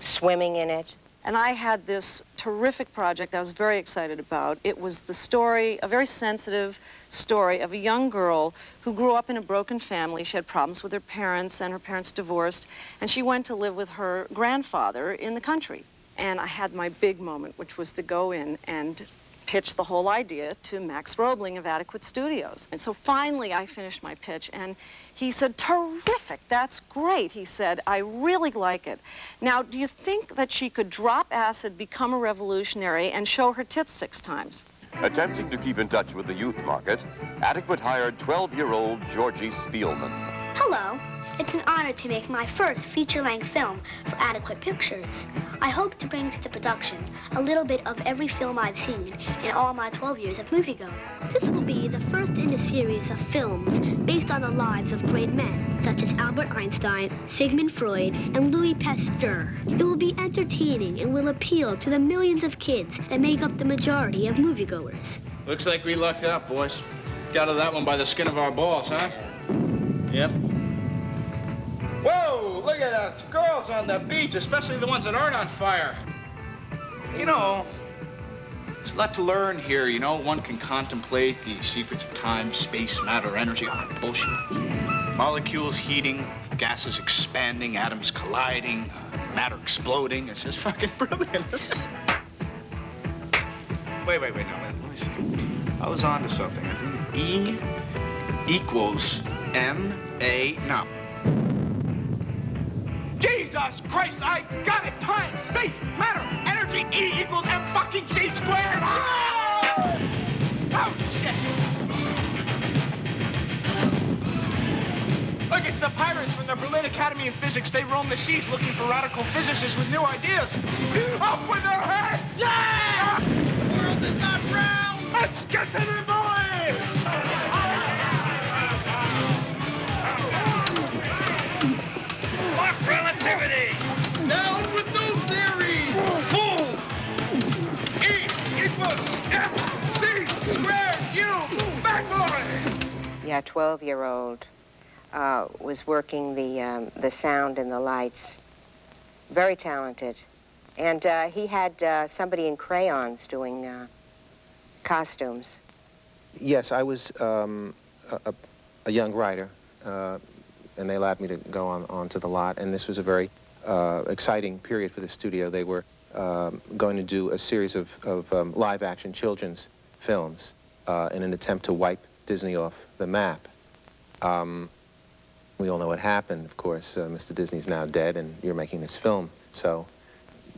swimming in it. And I had this terrific project I was very excited about. It was the story, a very sensitive story of a young girl who grew up in a broken family. She had problems with her parents, and her parents divorced, and she went to live with her grandfather in the country. And I had my big moment, which was to go in and pitch the whole idea to Max Roebling of Adequate Studios. And so finally I finished my pitch, and he said, "Terrific, that's great." He said, "I really like it. Now, do you think that she could drop acid, become a revolutionary, and show her tits 6 times? Attempting to keep in touch with the youth market, Adequate hired 12-year-old Georgie Spielman. Hello. It's an honor to make my first feature-length film for Adequate Pictures. I hope to bring to the production a little bit of every film I've seen in all my 12 years of moviegoing. This will be the first in a series of films based on the lives of great men, such as Albert Einstein, Sigmund Freud, and Louis Pasteur. It will be entertaining and will appeal to the millions of kids that make up the majority of moviegoers. Looks like we lucked out, boys. Got to that one by the skin of our balls, huh? Yep. Whoa, look at that. Girls on the beach, especially the ones that aren't on fire. You know, there's a lot to learn here, you know. One can contemplate the secrets of time, space, matter, energy. Oh, bullshit. Molecules heating, gases expanding, atoms colliding, matter exploding. It's just fucking brilliant. Wait, let me see. I was on to something. I think E equals M-A, no. Jesus Christ, I got it! Time, space, matter, energy, E equals M fucking C squared! Oh, shit! the pirates from the Berlin Academy of Physics. They roam the seas looking for radical physicists with new ideas. Up with their heads! Yeah! The world is not round! Let's get to the boy! Fuck relativity! Down with no theory! Fool! E equals MC squared U! Back boy! Yeah, 12-year-old was working the sound and the lights. Very talented. And he had somebody in crayons doing costumes. Yes, I was a young writer, and they allowed me to go on to the lot. And this was a very exciting period for the studio. They were going to do a series of live-action children's films in an attempt to wipe Disney off the map. We all know what happened, of course. Mr. Disney's now dead, and you're making this film, so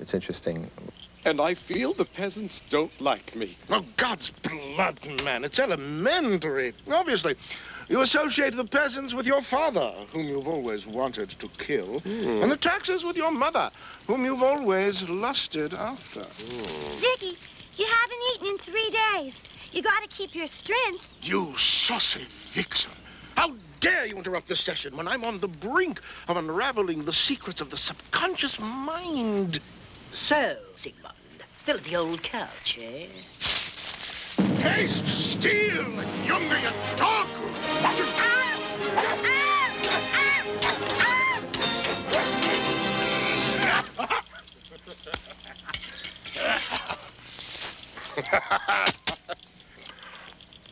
it's interesting. And I feel the peasants don't like me. Oh, God's blood, man, it's elementary. Obviously, you associate the peasants with your father, whom you've always wanted to kill, and the taxes with your mother, whom you've always lusted after. Ziggy, you haven't eaten in 3 days. You gotta keep your strength. You saucy vixen. How dare you interrupt this session when I'm on the brink of unraveling the secrets of the subconscious mind? So, Sigmund, still at the old couch, eh? Taste steel, Junge dog!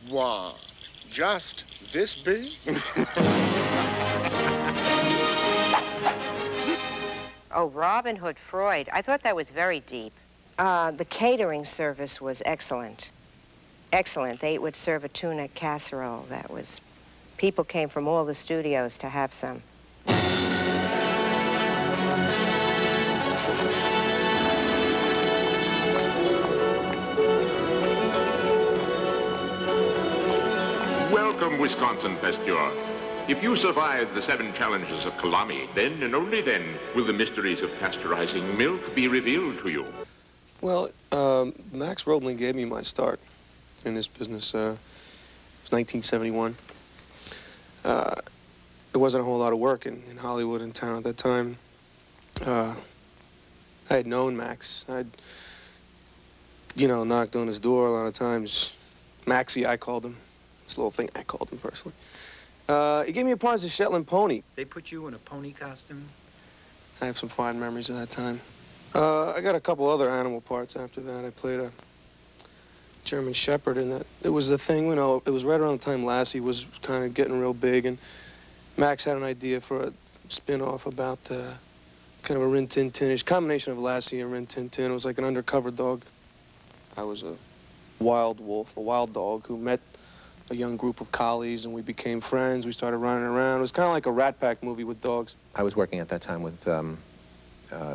What? Just this big? Oh, Robin Hood Freud. I thought that was very deep. The catering service was excellent. Excellent. They would serve a tuna casserole that was... People came from all the studios to have some. Welcome, Wisconsin Pasteur. If you survive the 7 challenges of Kalami, then and only then will the mysteries of pasteurizing milk be revealed to you. Well, Max Roebling gave me my start in this business. It was 1971. There wasn't a whole lot of work in Hollywood in town at that time. I had known Max. I'd, knocked on his door a lot of times. Maxie, I called him. This little thing, I called him personally. He gave me a part as a Shetland pony. They put you in a pony costume? I have some fond memories of that time. I got a couple other animal parts after that. I played a German Shepherd in that. It was the thing, it was right around the time Lassie was kind of getting real big, and Max had an idea for a spin-off about kind of a Rin Tin Tin-ish combination of Lassie and Rin Tin Tin. It was like an undercover dog. I was a wild wolf, a wild dog who met a young group of collies, and we became friends. We started running around. It was kind of like a Rat Pack movie with dogs. I was working at that time with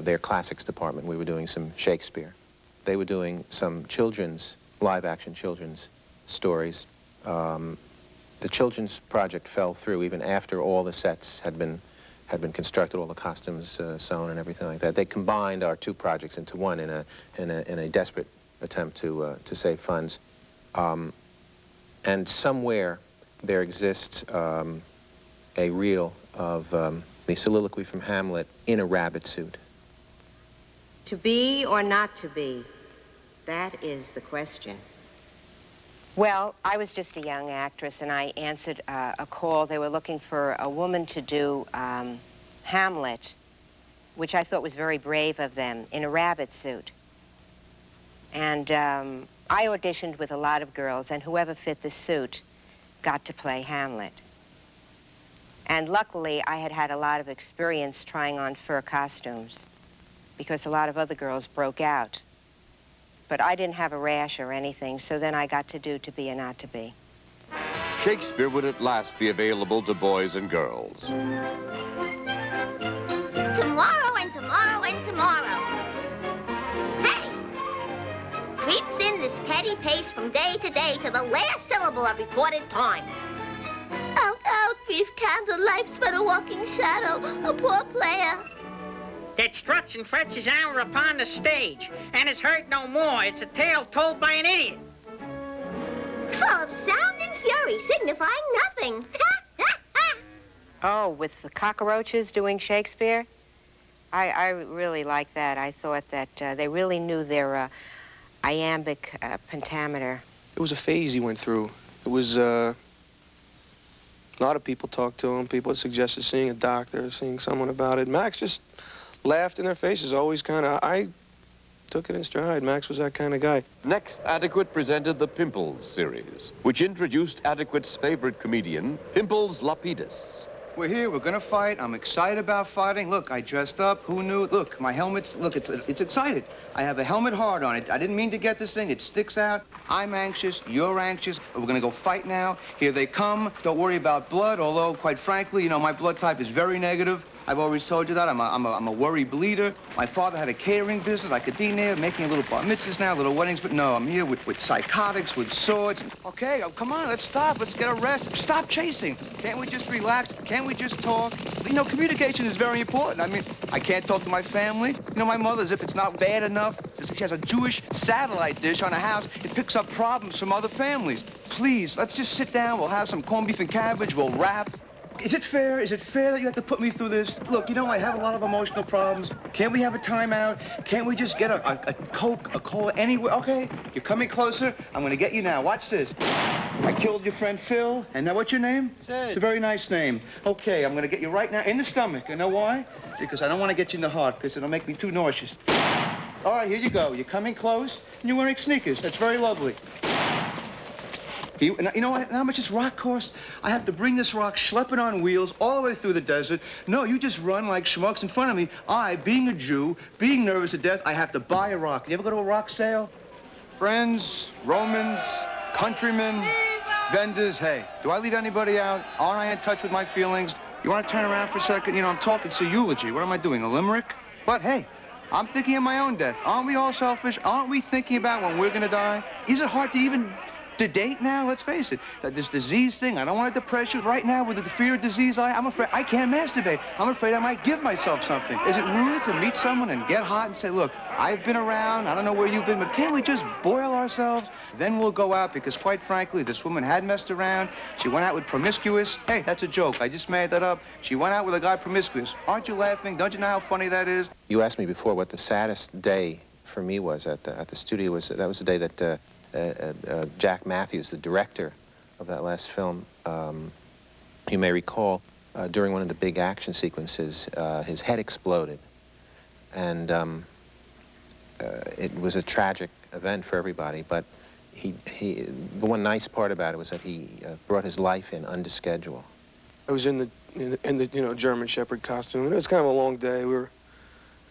their classics department. We were doing some Shakespeare. They were doing some children's, live-action children's stories. The children's project fell through even after all the sets had been constructed, all the costumes sewn and everything like that. They combined our 2 projects into one in a desperate attempt to save funds. And somewhere there exists a reel of the soliloquy from Hamlet in a rabbit suit. To be or not to be? That is the question. Well, I was just a young actress, and I answered a call. They were looking for a woman to do Hamlet, which I thought was very brave of them, in a rabbit suit. And I auditioned with a lot of girls, and whoever fit the suit got to play Hamlet. And luckily, I had had a lot of experience trying on fur costumes, because a lot of other girls broke out. But I didn't have a rash or anything, so then I got to do To Be or Not to Be. Shakespeare would at last be available to boys and girls. Tomorrow and tomorrow and tomorrow. Hey! Creeps in this petty pace from day to day to the last syllable of recorded time. Out, out, brief candle, life's but a walking shadow, a poor player. That struts and frets his hour upon the stage, and is heard no more. It's a tale told by an idiot. Full of sound and fury, signifying nothing. Oh, with the cockroaches doing Shakespeare? I really like that. I thought that they really knew their iambic pentameter. It was a phase he went through. It was, a lot of people talked to him. People had suggested seeing a doctor, seeing someone about it. Max just laughed in their faces, always kind of, I took it in stride. Max was that kind of guy. Next, Adequate presented the Pimples series, which introduced Adequate's favorite comedian, Pimples Lapidus. We're here, we're gonna fight. I'm excited about fighting. Look, I dressed up. Who knew? Look, my helmet's, look, it's excited. I have a helmet hard on it. I didn't mean to get this thing. It sticks out. I'm anxious, you're anxious. We're gonna go fight now. Here they come. Don't worry about blood, although, quite frankly, you know, my blood type is very negative. I've always told you that. I'm a worry bleeder. My father had a catering business. I could be in there making a little bar mitzvahs now, little weddings, but no, I'm here with psychotics, with swords. Okay, oh, come on, let's stop. Let's get a rest. Stop chasing. Can't we just relax? Can't we just talk? You know, communication is very important. I mean, I can't talk to my family. You know, my mother, as if it's not bad enough, she has a Jewish satellite dish on her house. It picks up problems from other families. Please, let's just sit down. We'll have some corned beef and cabbage. We'll rap. Is it fair? Is it fair that you have to put me through this? Look, you know, I have a lot of emotional problems. Can't we have a timeout? Can't we just get a Coke, a cola, anywhere? Okay, you're coming closer. I'm gonna get you now. Watch this. I killed your friend Phil, and now what's your name? Sid. It's a very nice name. Okay, I'm gonna get you right now in the stomach. You know why? Because I don't want to get you in the heart, because it'll make me too nauseous. All right, here you go. You're coming close, and you're wearing sneakers. That's very lovely. You know how much this rock cost? I have to bring this rock, schlep it on wheels, all the way through the desert. No, you just run like schmucks in front of me. I, being a Jew, being nervous to death, I have to buy a rock. You ever go to a rock sale? Friends, Romans, countrymen, vendors, hey, do I leave anybody out? Aren't I in touch with my feelings? You want to turn around for a second? You know, I'm talking, it's a eulogy. What am I doing, a limerick? But hey, I'm thinking of my own death. Aren't we all selfish? Aren't we thinking about when we're gonna die? Is it hard to even to date now? Let's face it, this disease thing, I don't want to depress you. Right now, with the fear of disease, I'm afraid I can't masturbate. I'm afraid I might give myself something. Is it rude to meet someone and get hot and say, look, I've been around, I don't know where you've been, but can't we just boil ourselves? Then we'll go out, because quite frankly, this woman had messed around. She went out with promiscuous. Hey, that's a joke. I just made that up. She went out with a guy promiscuous. Aren't you laughing? Don't you know how funny that is? You asked me before what the saddest day for me was at the studio. That was the day that Jack Matthews, the director of that last film, you may recall, during one of the big action sequences, his head exploded. And it was a tragic event for everybody, but the one nice part about it was that he brought his life in under schedule. I was in the German Shepherd costume, and it was kind of a long day. We were,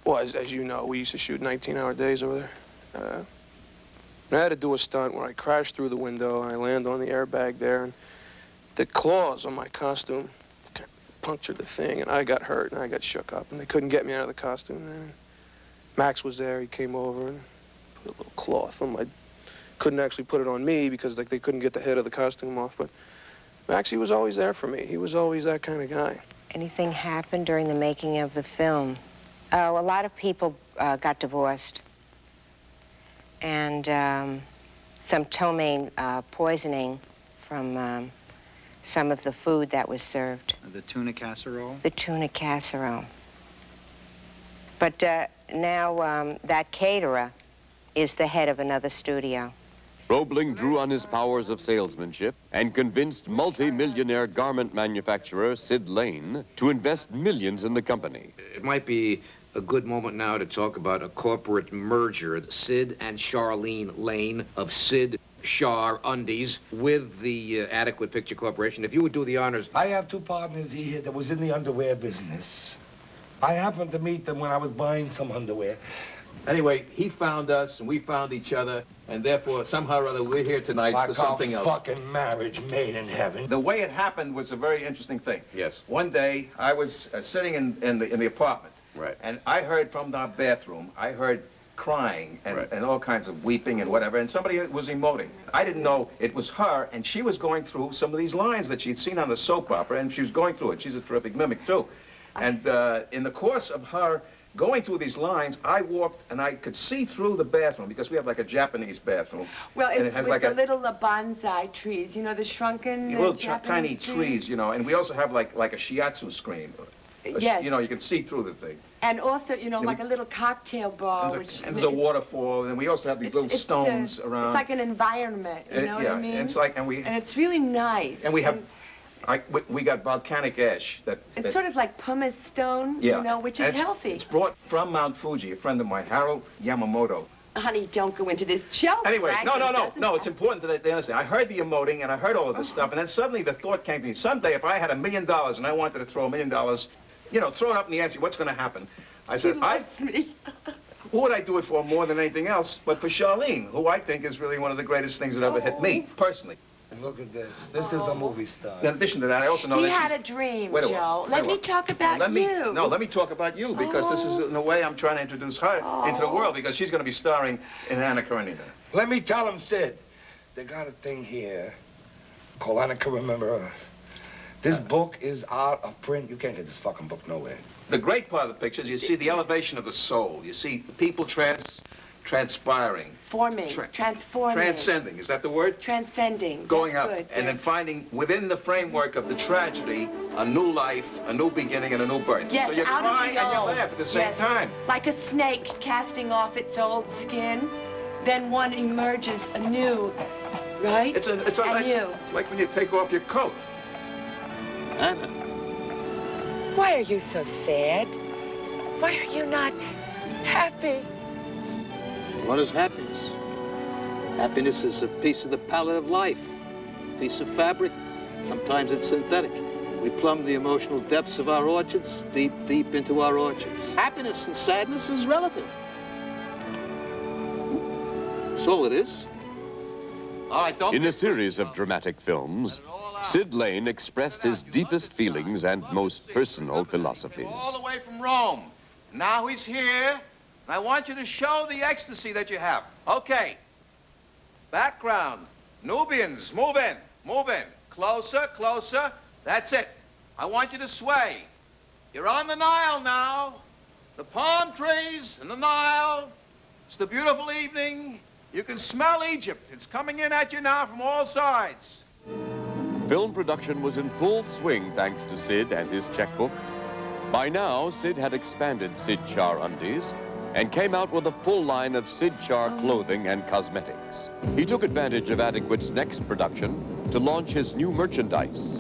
well, as you know, we used to shoot 19-hour days over there. I had to do a stunt where I crashed through the window, and I landed on the airbag there, and the claws on my costume punctured the thing, and I got hurt, and I got shook up, and they couldn't get me out of the costume. And Max was there. He came over and put a little cloth on my... Couldn't actually put it on me because they couldn't get the head of the costume off, but Max, he was always there for me. He was always that kind of guy. Anything happened during the making of the film? Oh, a lot of people got divorced. And some ptomaine poisoning from some of the food that was served. The tuna casserole? The tuna casserole. But now that caterer is the head of another studio. Roebling drew on his powers of salesmanship and convinced multi-millionaire garment manufacturer Sid Lane to invest millions in the company. It might be a good moment now to talk about a corporate merger. Sid and Charlene Lane of Sid Char Undies with the Adequate Picture Corporation. If you would do the honors. I have two partners here that was in the underwear business. I happened to meet them when I was buying some underwear. Anyway, he found us and we found each other, and therefore somehow or other we're here tonight like for something else. Fucking marriage made in heaven. The way it happened was a very interesting thing. Yes. One day I was sitting in the apartment. Right. And I heard from our bathroom, I heard crying and all kinds of weeping and whatever, and somebody was emoting. I didn't know it was her, and she was going through some of these lines that she'd seen on the soap opera, and she was going through it. She's a terrific mimic, too. And in the course of her going through these lines, I walked and I could see through the bathroom, because we have like a Japanese bathroom. Well, and it's it has with like the a little bonsai trees, you know, the shrunken little Japanese tiny trees, you know, and we also have like a shiatsu screen. Yes. You know, you can see through the thing. And also, you know, like a little cocktail bar. And there's a waterfall, and we also have these little stones around. It's like an environment, you know what I mean? It's like, and it's really nice. And we have, we got volcanic ash It's sort of like pumice stone, you know, which is healthy. It's brought from Mount Fuji, a friend of mine, Harold Yamamoto. Honey, don't go into this shelf. Anyway, no, it's important that they understand. I heard the emoting, and I heard all of this stuff, and then suddenly the thought came to me, someday if I had $1 million and I wanted to throw $1 million, you know, throw it up in the air and see what's going to happen. I said, who would I do it for more than anything else but for Charlene, who I think is really one of the greatest things that ever hit me, personally. And look at this. This is a movie star. In addition to that, I also know He that had a dream, Wait a Joe. while. Let me talk about you. Let me talk about you, because this is, in a way, I'm trying to introduce her into the world, because she's going to be starring in Anna Karenina. Let me tell him, Sid. They got a thing here called Anna Karenina. This book is out of print. You can't get this fucking book nowhere. The great part of the picture is you see the elevation of the soul. You see people transpiring. Forming, transforming. Transcending, is that the word? Transcending. Going That's up, good, and then finding within the framework of the tragedy a new life, a new beginning, and a new birth. Yes, so you out of cry the and you old. laugh at the same Yes. time. Like a snake casting off its old skin, then one emerges anew, right? It's like when you take off your coat. Anna. Why are you so sad? Why are you not happy? What is happiness? Happiness is a piece of the palette of life, a piece of fabric. Sometimes it's synthetic. We plumb the emotional depths of our orchids, deep, deep into our orchids. Happiness and sadness is relative. That's all it is. All right, don't... In a series of dramatic films, Sid Lane expressed his deepest feelings and most personal philosophies. All the way from Rome. Now he's here, and I want you to show the ecstasy that you have. Okay. Background. Nubians, move in, move in. Closer, closer. That's it. I want you to sway. You're on the Nile now. The palm trees and the Nile. It's the beautiful evening. You can smell Egypt. It's coming in at you now from all sides. Film production was in full swing thanks to Sid and his checkbook. By now, Sid had expanded Sid Char Undies and came out with a full line of Sid Char clothing and cosmetics. He took advantage of Adequate's next production to launch his new merchandise.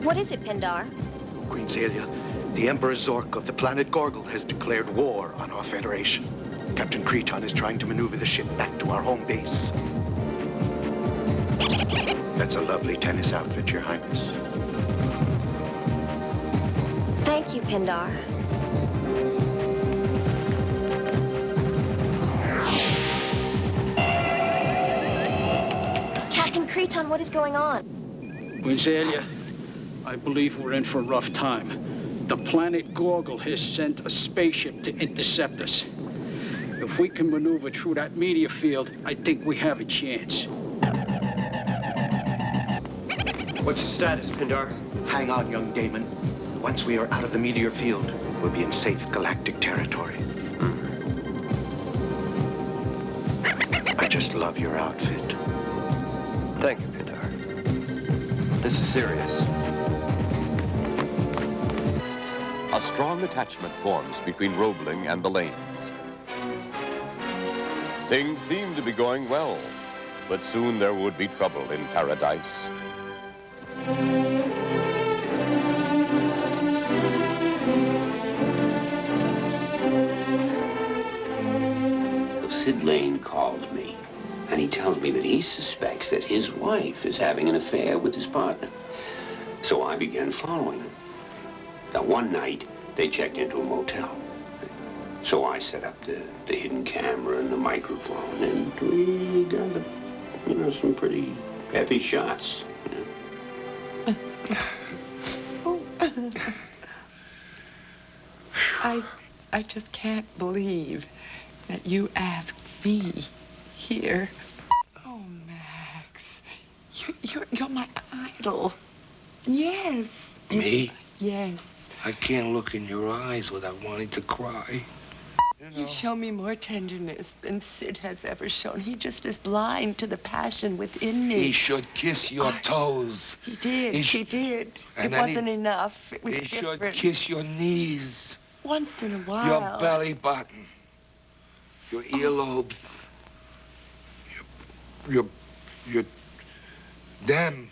What is it, Pendar? Queen Zelia, the Emperor Zork of the planet Gorgel has declared war on our Federation. Captain Creton is trying to maneuver the ship back to our home base. That's a lovely tennis outfit, Your Highness. Thank you, Pendar. Captain Creton, what is going on? Queen Zelia, I believe we're in for a rough time. The planet Gorgel has sent a spaceship to intercept us. If we can maneuver through that meteor field, I think we have a chance. What's the status, Pindar? Hang on, young Damon. Once we are out of the meteor field, we'll be in safe galactic territory. I just love your outfit. Thank you, Pindar. This is serious. A strong attachment forms between Roebling and the Lanes. Things seemed to be going well, but soon there would be trouble in paradise. Sid Lane calls me, and he tells me that he suspects that his wife is having an affair with his partner. So I began following him. Now, one night, they checked into a motel. So I set up the hidden camera and the microphone, and we got, some pretty heavy shots. I just can't believe that you asked me here. Oh, Max, you're my idol. Yes. Me? Yes. I can't look in your eyes without wanting to cry. You show me more tenderness than Sid has ever shown. He just is blind to the passion within me. He should kiss your toes. He did. He did. And It then wasn't enough. It was He different. should kiss your knees, Once in a while. your belly button, your earlobes, your them.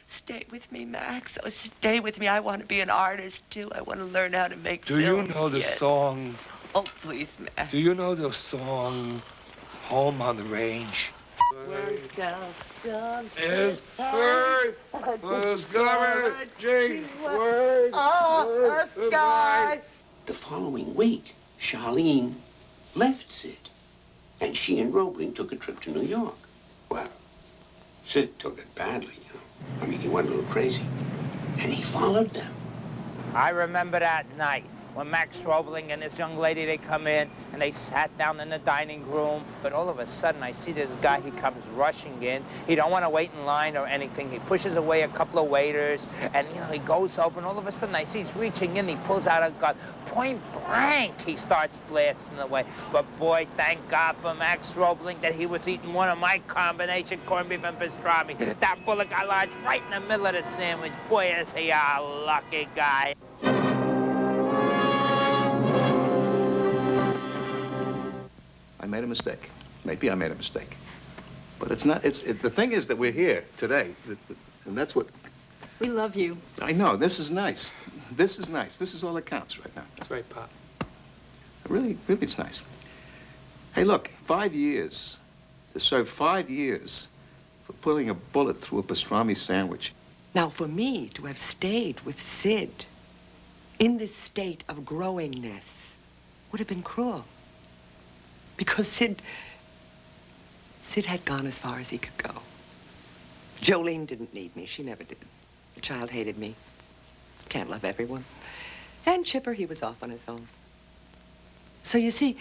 Stay with me, Max. Oh, stay with me. I want to be an artist, too. I want to learn how to make Do you films. know the Yes. song? Oh, please, Max. Do you know the song Home on the Range? Down, down, It's bird, discouraging words. Oh, a sky. The following week, Charlene left Sid, and she and Roebling took a trip to New York. Well, Sid took it badly, you know. I mean, he went a little crazy, and he followed them. I remember that night when Max Roebling and this young lady, they come in and they sat down in the dining room. But all of a sudden, I see this guy, he comes rushing in. He don't want to wait in line or anything. He pushes away a couple of waiters and, you know, he goes over and all of a sudden I see he's reaching in. He pulls out a gun. Point blank, he starts blasting away. But boy, thank God for Max Roebling that he was eating one of my combination corned beef and pastrami. That bullet got lodged right in the middle of the sandwich. Boy, is he a lucky guy. I made a mistake. Maybe I made a mistake. But it's not, the thing is that we're here today, and that's what... We love you. I know, this is nice. This is nice. This is all that counts right now. That's right, Pop. Really, really, it's nice. Hey, look, 5 years, to serve 5 years for putting a bullet through a pastrami sandwich. Now, for me to have stayed with Sid in this state of growingness would have been cruel. Because Sid had gone as far as he could go. Jolene didn't need me. She never did. The child hated me. Can't love everyone. And Chipper, he was off on his own. So you see,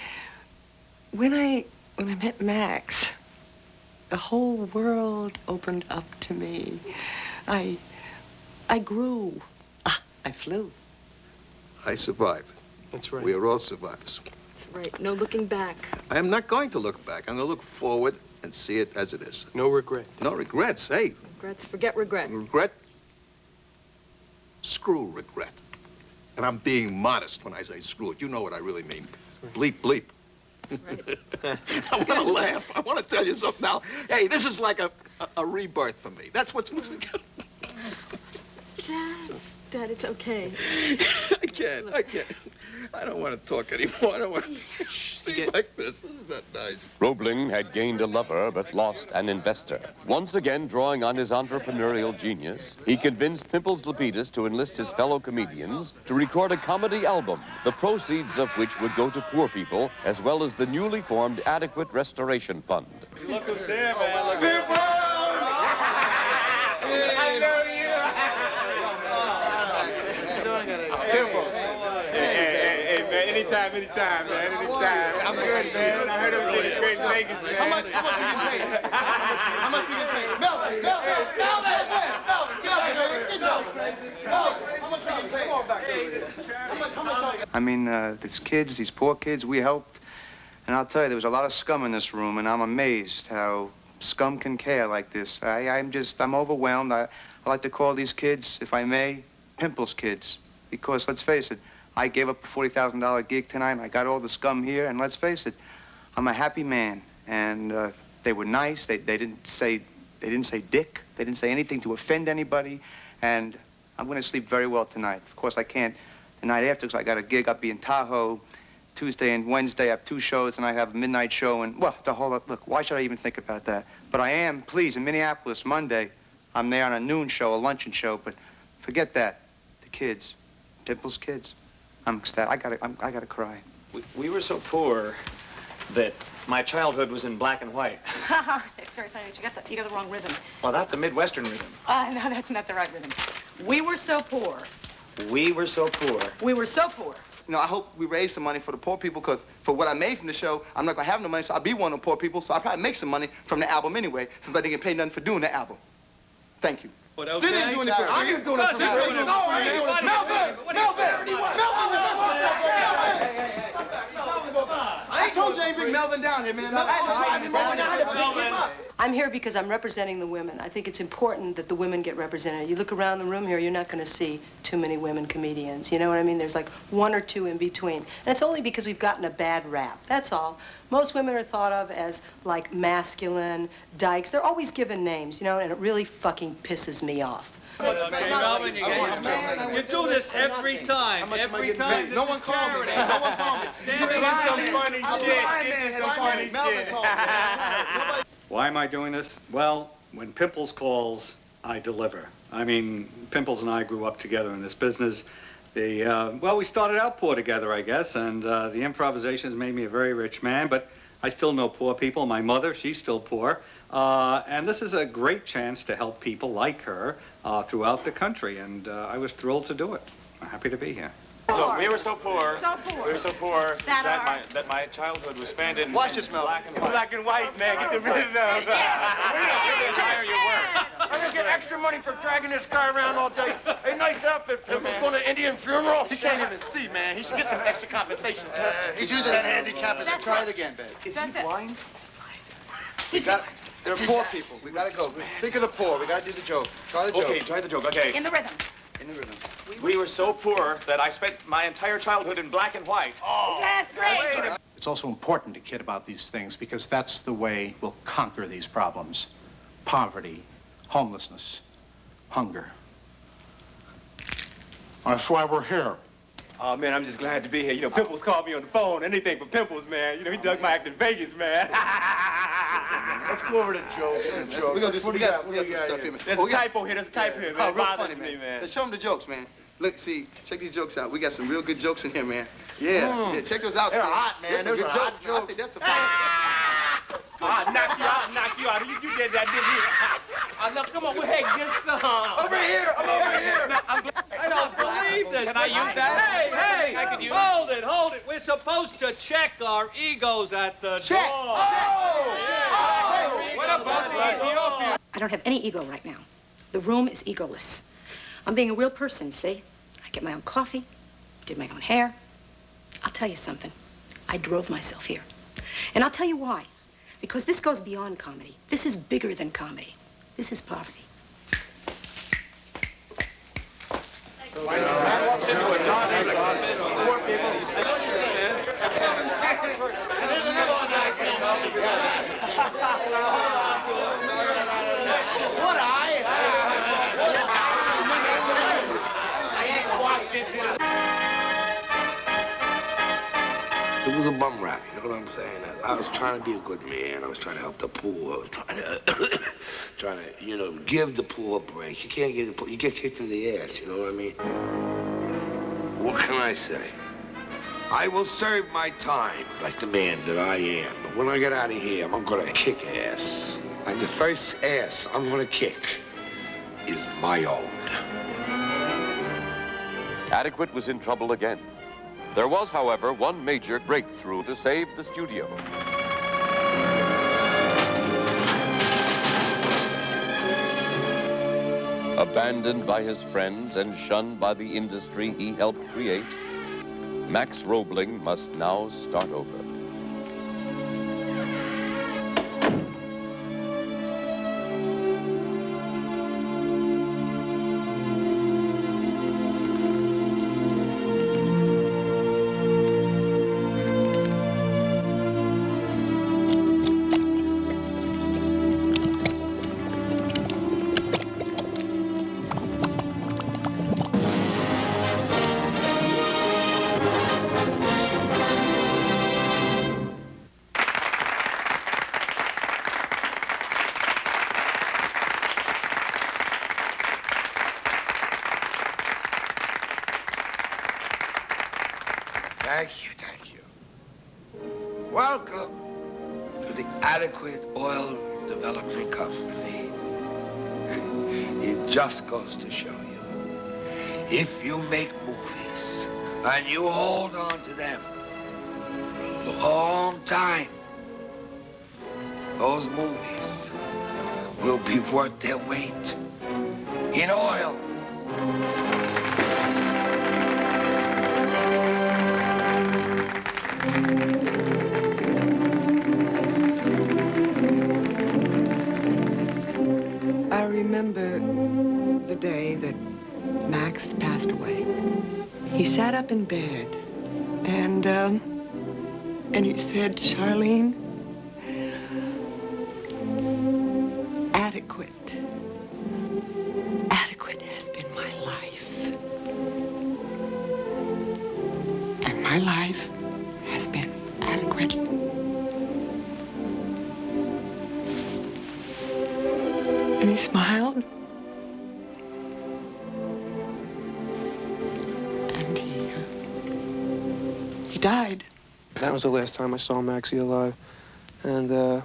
when I met Max, the whole world opened up to me. I grew. I flew. I survived. That's right. We are all survivors. That's right. No looking back. I am not going to look back. I'm going to look forward and see it as it is. No regret. No regrets. Hey, Regrets. Forget regret. regret? Screw regret. And I'm being modest when I say screw it. You know what I really mean. Bleep, bleep. That's right. I want to laugh. I want to tell you something now. Hey, this is like a rebirth for me. That's what's... Dad, it's okay. I can't. I don't want to talk anymore. I don't want to see like this. This is not nice. Roebling had gained a lover but lost an investor. Once again, drawing on his entrepreneurial genius, he convinced Pimples Lapidus to enlist his fellow comedians to record a comedy album, the proceeds of which would go to poor people, as well as the newly formed Adequate Restoration Fund. Look who's here, man. Look people! I know you! Hey, man, anytime, man, anytime. I'm good, man. I heard everything is great in Vegas, man. How much we get paid? How much we get paid? Melvin, how much we get paid? Come on back there. I mean, these kids, these poor kids, we helped. And I'll tell you, there was a lot of scum in this room, and I'm amazed how scum can care like this. I'm overwhelmed. I like to call these kids, if I may, Pimples kids. Because, let's face it, I gave up a $40,000 gig tonight, and I got all the scum here, and let's face it, I'm a happy man. And they were nice. They didn't say dick. They didn't say anything to offend anybody. And I'm going to sleep very well tonight. Of course, I can't the night after because I got a gig. I'll be in Tahoe Tuesday and Wednesday. I have 2 shows, and I have a midnight show. And, well, the whole, look, why should I even think about that? But I am, please, in Minneapolis, Monday. I'm there on a noon show, a luncheon show. But forget that. The kids. Pimples kids. I'm ecstatic. I gotta cry. We were so poor that my childhood was in black and white. It's very funny, but you got the wrong rhythm. Well, that's a Midwestern rhythm. No, that's not the right rhythm. We were so poor. We were so poor. We were so poor. You know, I hope we raise some money for the poor people, because for what I made from the show, I'm not going to have no money, so I'll be one of the poor people, so I'll probably make some money from the album anyway, since I didn't get paid nothing for doing the album. Thank you. Okay. Sid ain't doing it for free. I'm doing it for free. Melvin! I told you I ain't bring Melvin down here, man. I'm here because I'm representing the women. I think it's important that the women get represented. You look around the room here, you're not going to see too many women comedians. You know what I mean? There's like one or two in between. And it's only because we've gotten a bad rap. That's all. Most women are thought of as like masculine, dykes. They're always given names, you know, and it really fucking pisses me off. Okay, Melvin, you do this every time. Every time. No one called me. No one called me. Some funny shit. Some funny shit. Why am I doing this? Well, when Pimples calls, I deliver. I mean, Pimples and I grew up together in this business. Well, we started out poor together, I guess, and the improvisations made me a very rich man, but I still know poor people. My mother, she's still poor. And this is a great chance to help people like her throughout the country, and I was thrilled to do it. I'm happy to be here. Look, we were so poor. So poor. We were so poor that my childhood was spent in Watch this, Mel. black and white. Black and white, man. Get the rid of those. Higher your work. I'm gonna get extra money for dragging this guy around all day. Hey, nice outfit, Pimple's going to Indian funeral. He can't even see, man. He should get some extra compensation. He's using that handicap as a try it again, babe. Is he blind? They're poor people. We gotta go. Think of the poor. We gotta do the joke. Try the joke. Okay, try the joke. Okay. In the rhythm. In the rhythm. We were so poor that I spent my entire childhood in black and white. Oh, that's great. It's also important to kid about these things because that's the way we'll conquer these problems. Poverty, homelessness, hunger. That's why we're here. Oh, man, I'm just glad to be here. You know, Pimples called me on the phone. Anything for Pimples, man. You know, he dug my act in Vegas, man. Let's go over to jokes. We're gonna do some, we got some stuff here, man. There's a typo here. There's a typo here, man. Oh, It real bothers funny, me, man. Let's show them the jokes, man. Look, see, check these jokes out. We got some real good jokes in here, man. Yeah, yeah, check those out. They're Sid. hot, man. There's some Those good are hot jokes, man. I think that's a I'll knock you out, knock you out. You did that, didn't you? No, come on, hey, good song. Over here, I'm over here. I don't believe this. Can I use that? Hey, I can use hold it. We're supposed to check our egos at the door. What about the Ethiopia? I don't have any ego right now. The room is egoless. I'm being a real person, see? I get my own coffee, did my own hair. I'll tell you something. I drove myself here. And I'll tell you why. Because this goes beyond comedy. This is bigger than comedy. This is poverty. It was a bum rap, you know what I'm saying? I was trying to be a good man. I was trying to help the poor. I was trying to, you know, give the poor a break. You can't give the poor, you get kicked in the ass, you know what I mean? What can I say? I will serve my time like the man that I am. But when I get out of here, I'm gonna kick ass. And the first ass I'm gonna kick is my own. Adequate was in trouble again. There was, however, one major breakthrough to save the studio. Abandoned by his friends and shunned by the industry he helped create, Max Roebling must now start over. Thank you, thank you. Welcome to the Adequate Oil Development Company. It just goes to show you, if you make movies and you hold on to them a long time, those movies will be worth their weight in oil. I remember the day that Max passed away. He sat up in bed and he said, Charlene, adequate has been my life. And my life has been adequate. And he smiled. And he died. That was the last time I saw Maxie alive. And,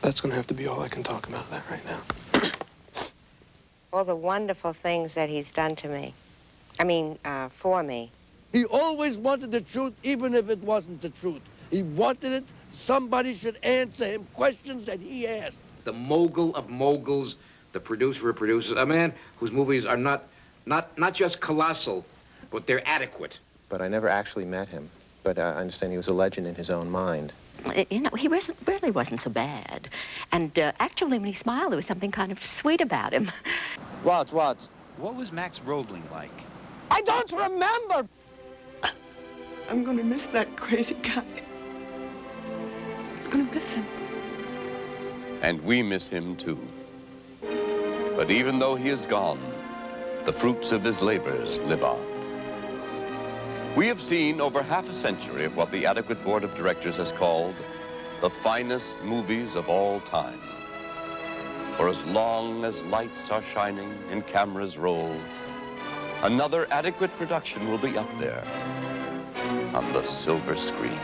that's gonna have to be all I can talk about that right now. All the wonderful things that he's done to me. I mean, for me. He always wanted the truth, even if it wasn't the truth. He wanted it. Somebody should answer him questions that he asked. The mogul of moguls, the producer of producers, a man whose movies are not just colossal, but they're adequate. But I never actually met him. But I understand he was a legend in his own mind. You know, he really wasn't so bad. And actually, when he smiled, there was something kind of sweet about him. What was Max Roebling like? I don't remember. I'm gonna miss that crazy guy. I'm gonna miss him. And we miss him too. But even though he is gone, the fruits of his labors live on. We have seen over half a century of what the Adequate Board of Directors has called the finest movies of all time. For as long as lights are shining and cameras roll, another Adequate production will be up there on the silver screen.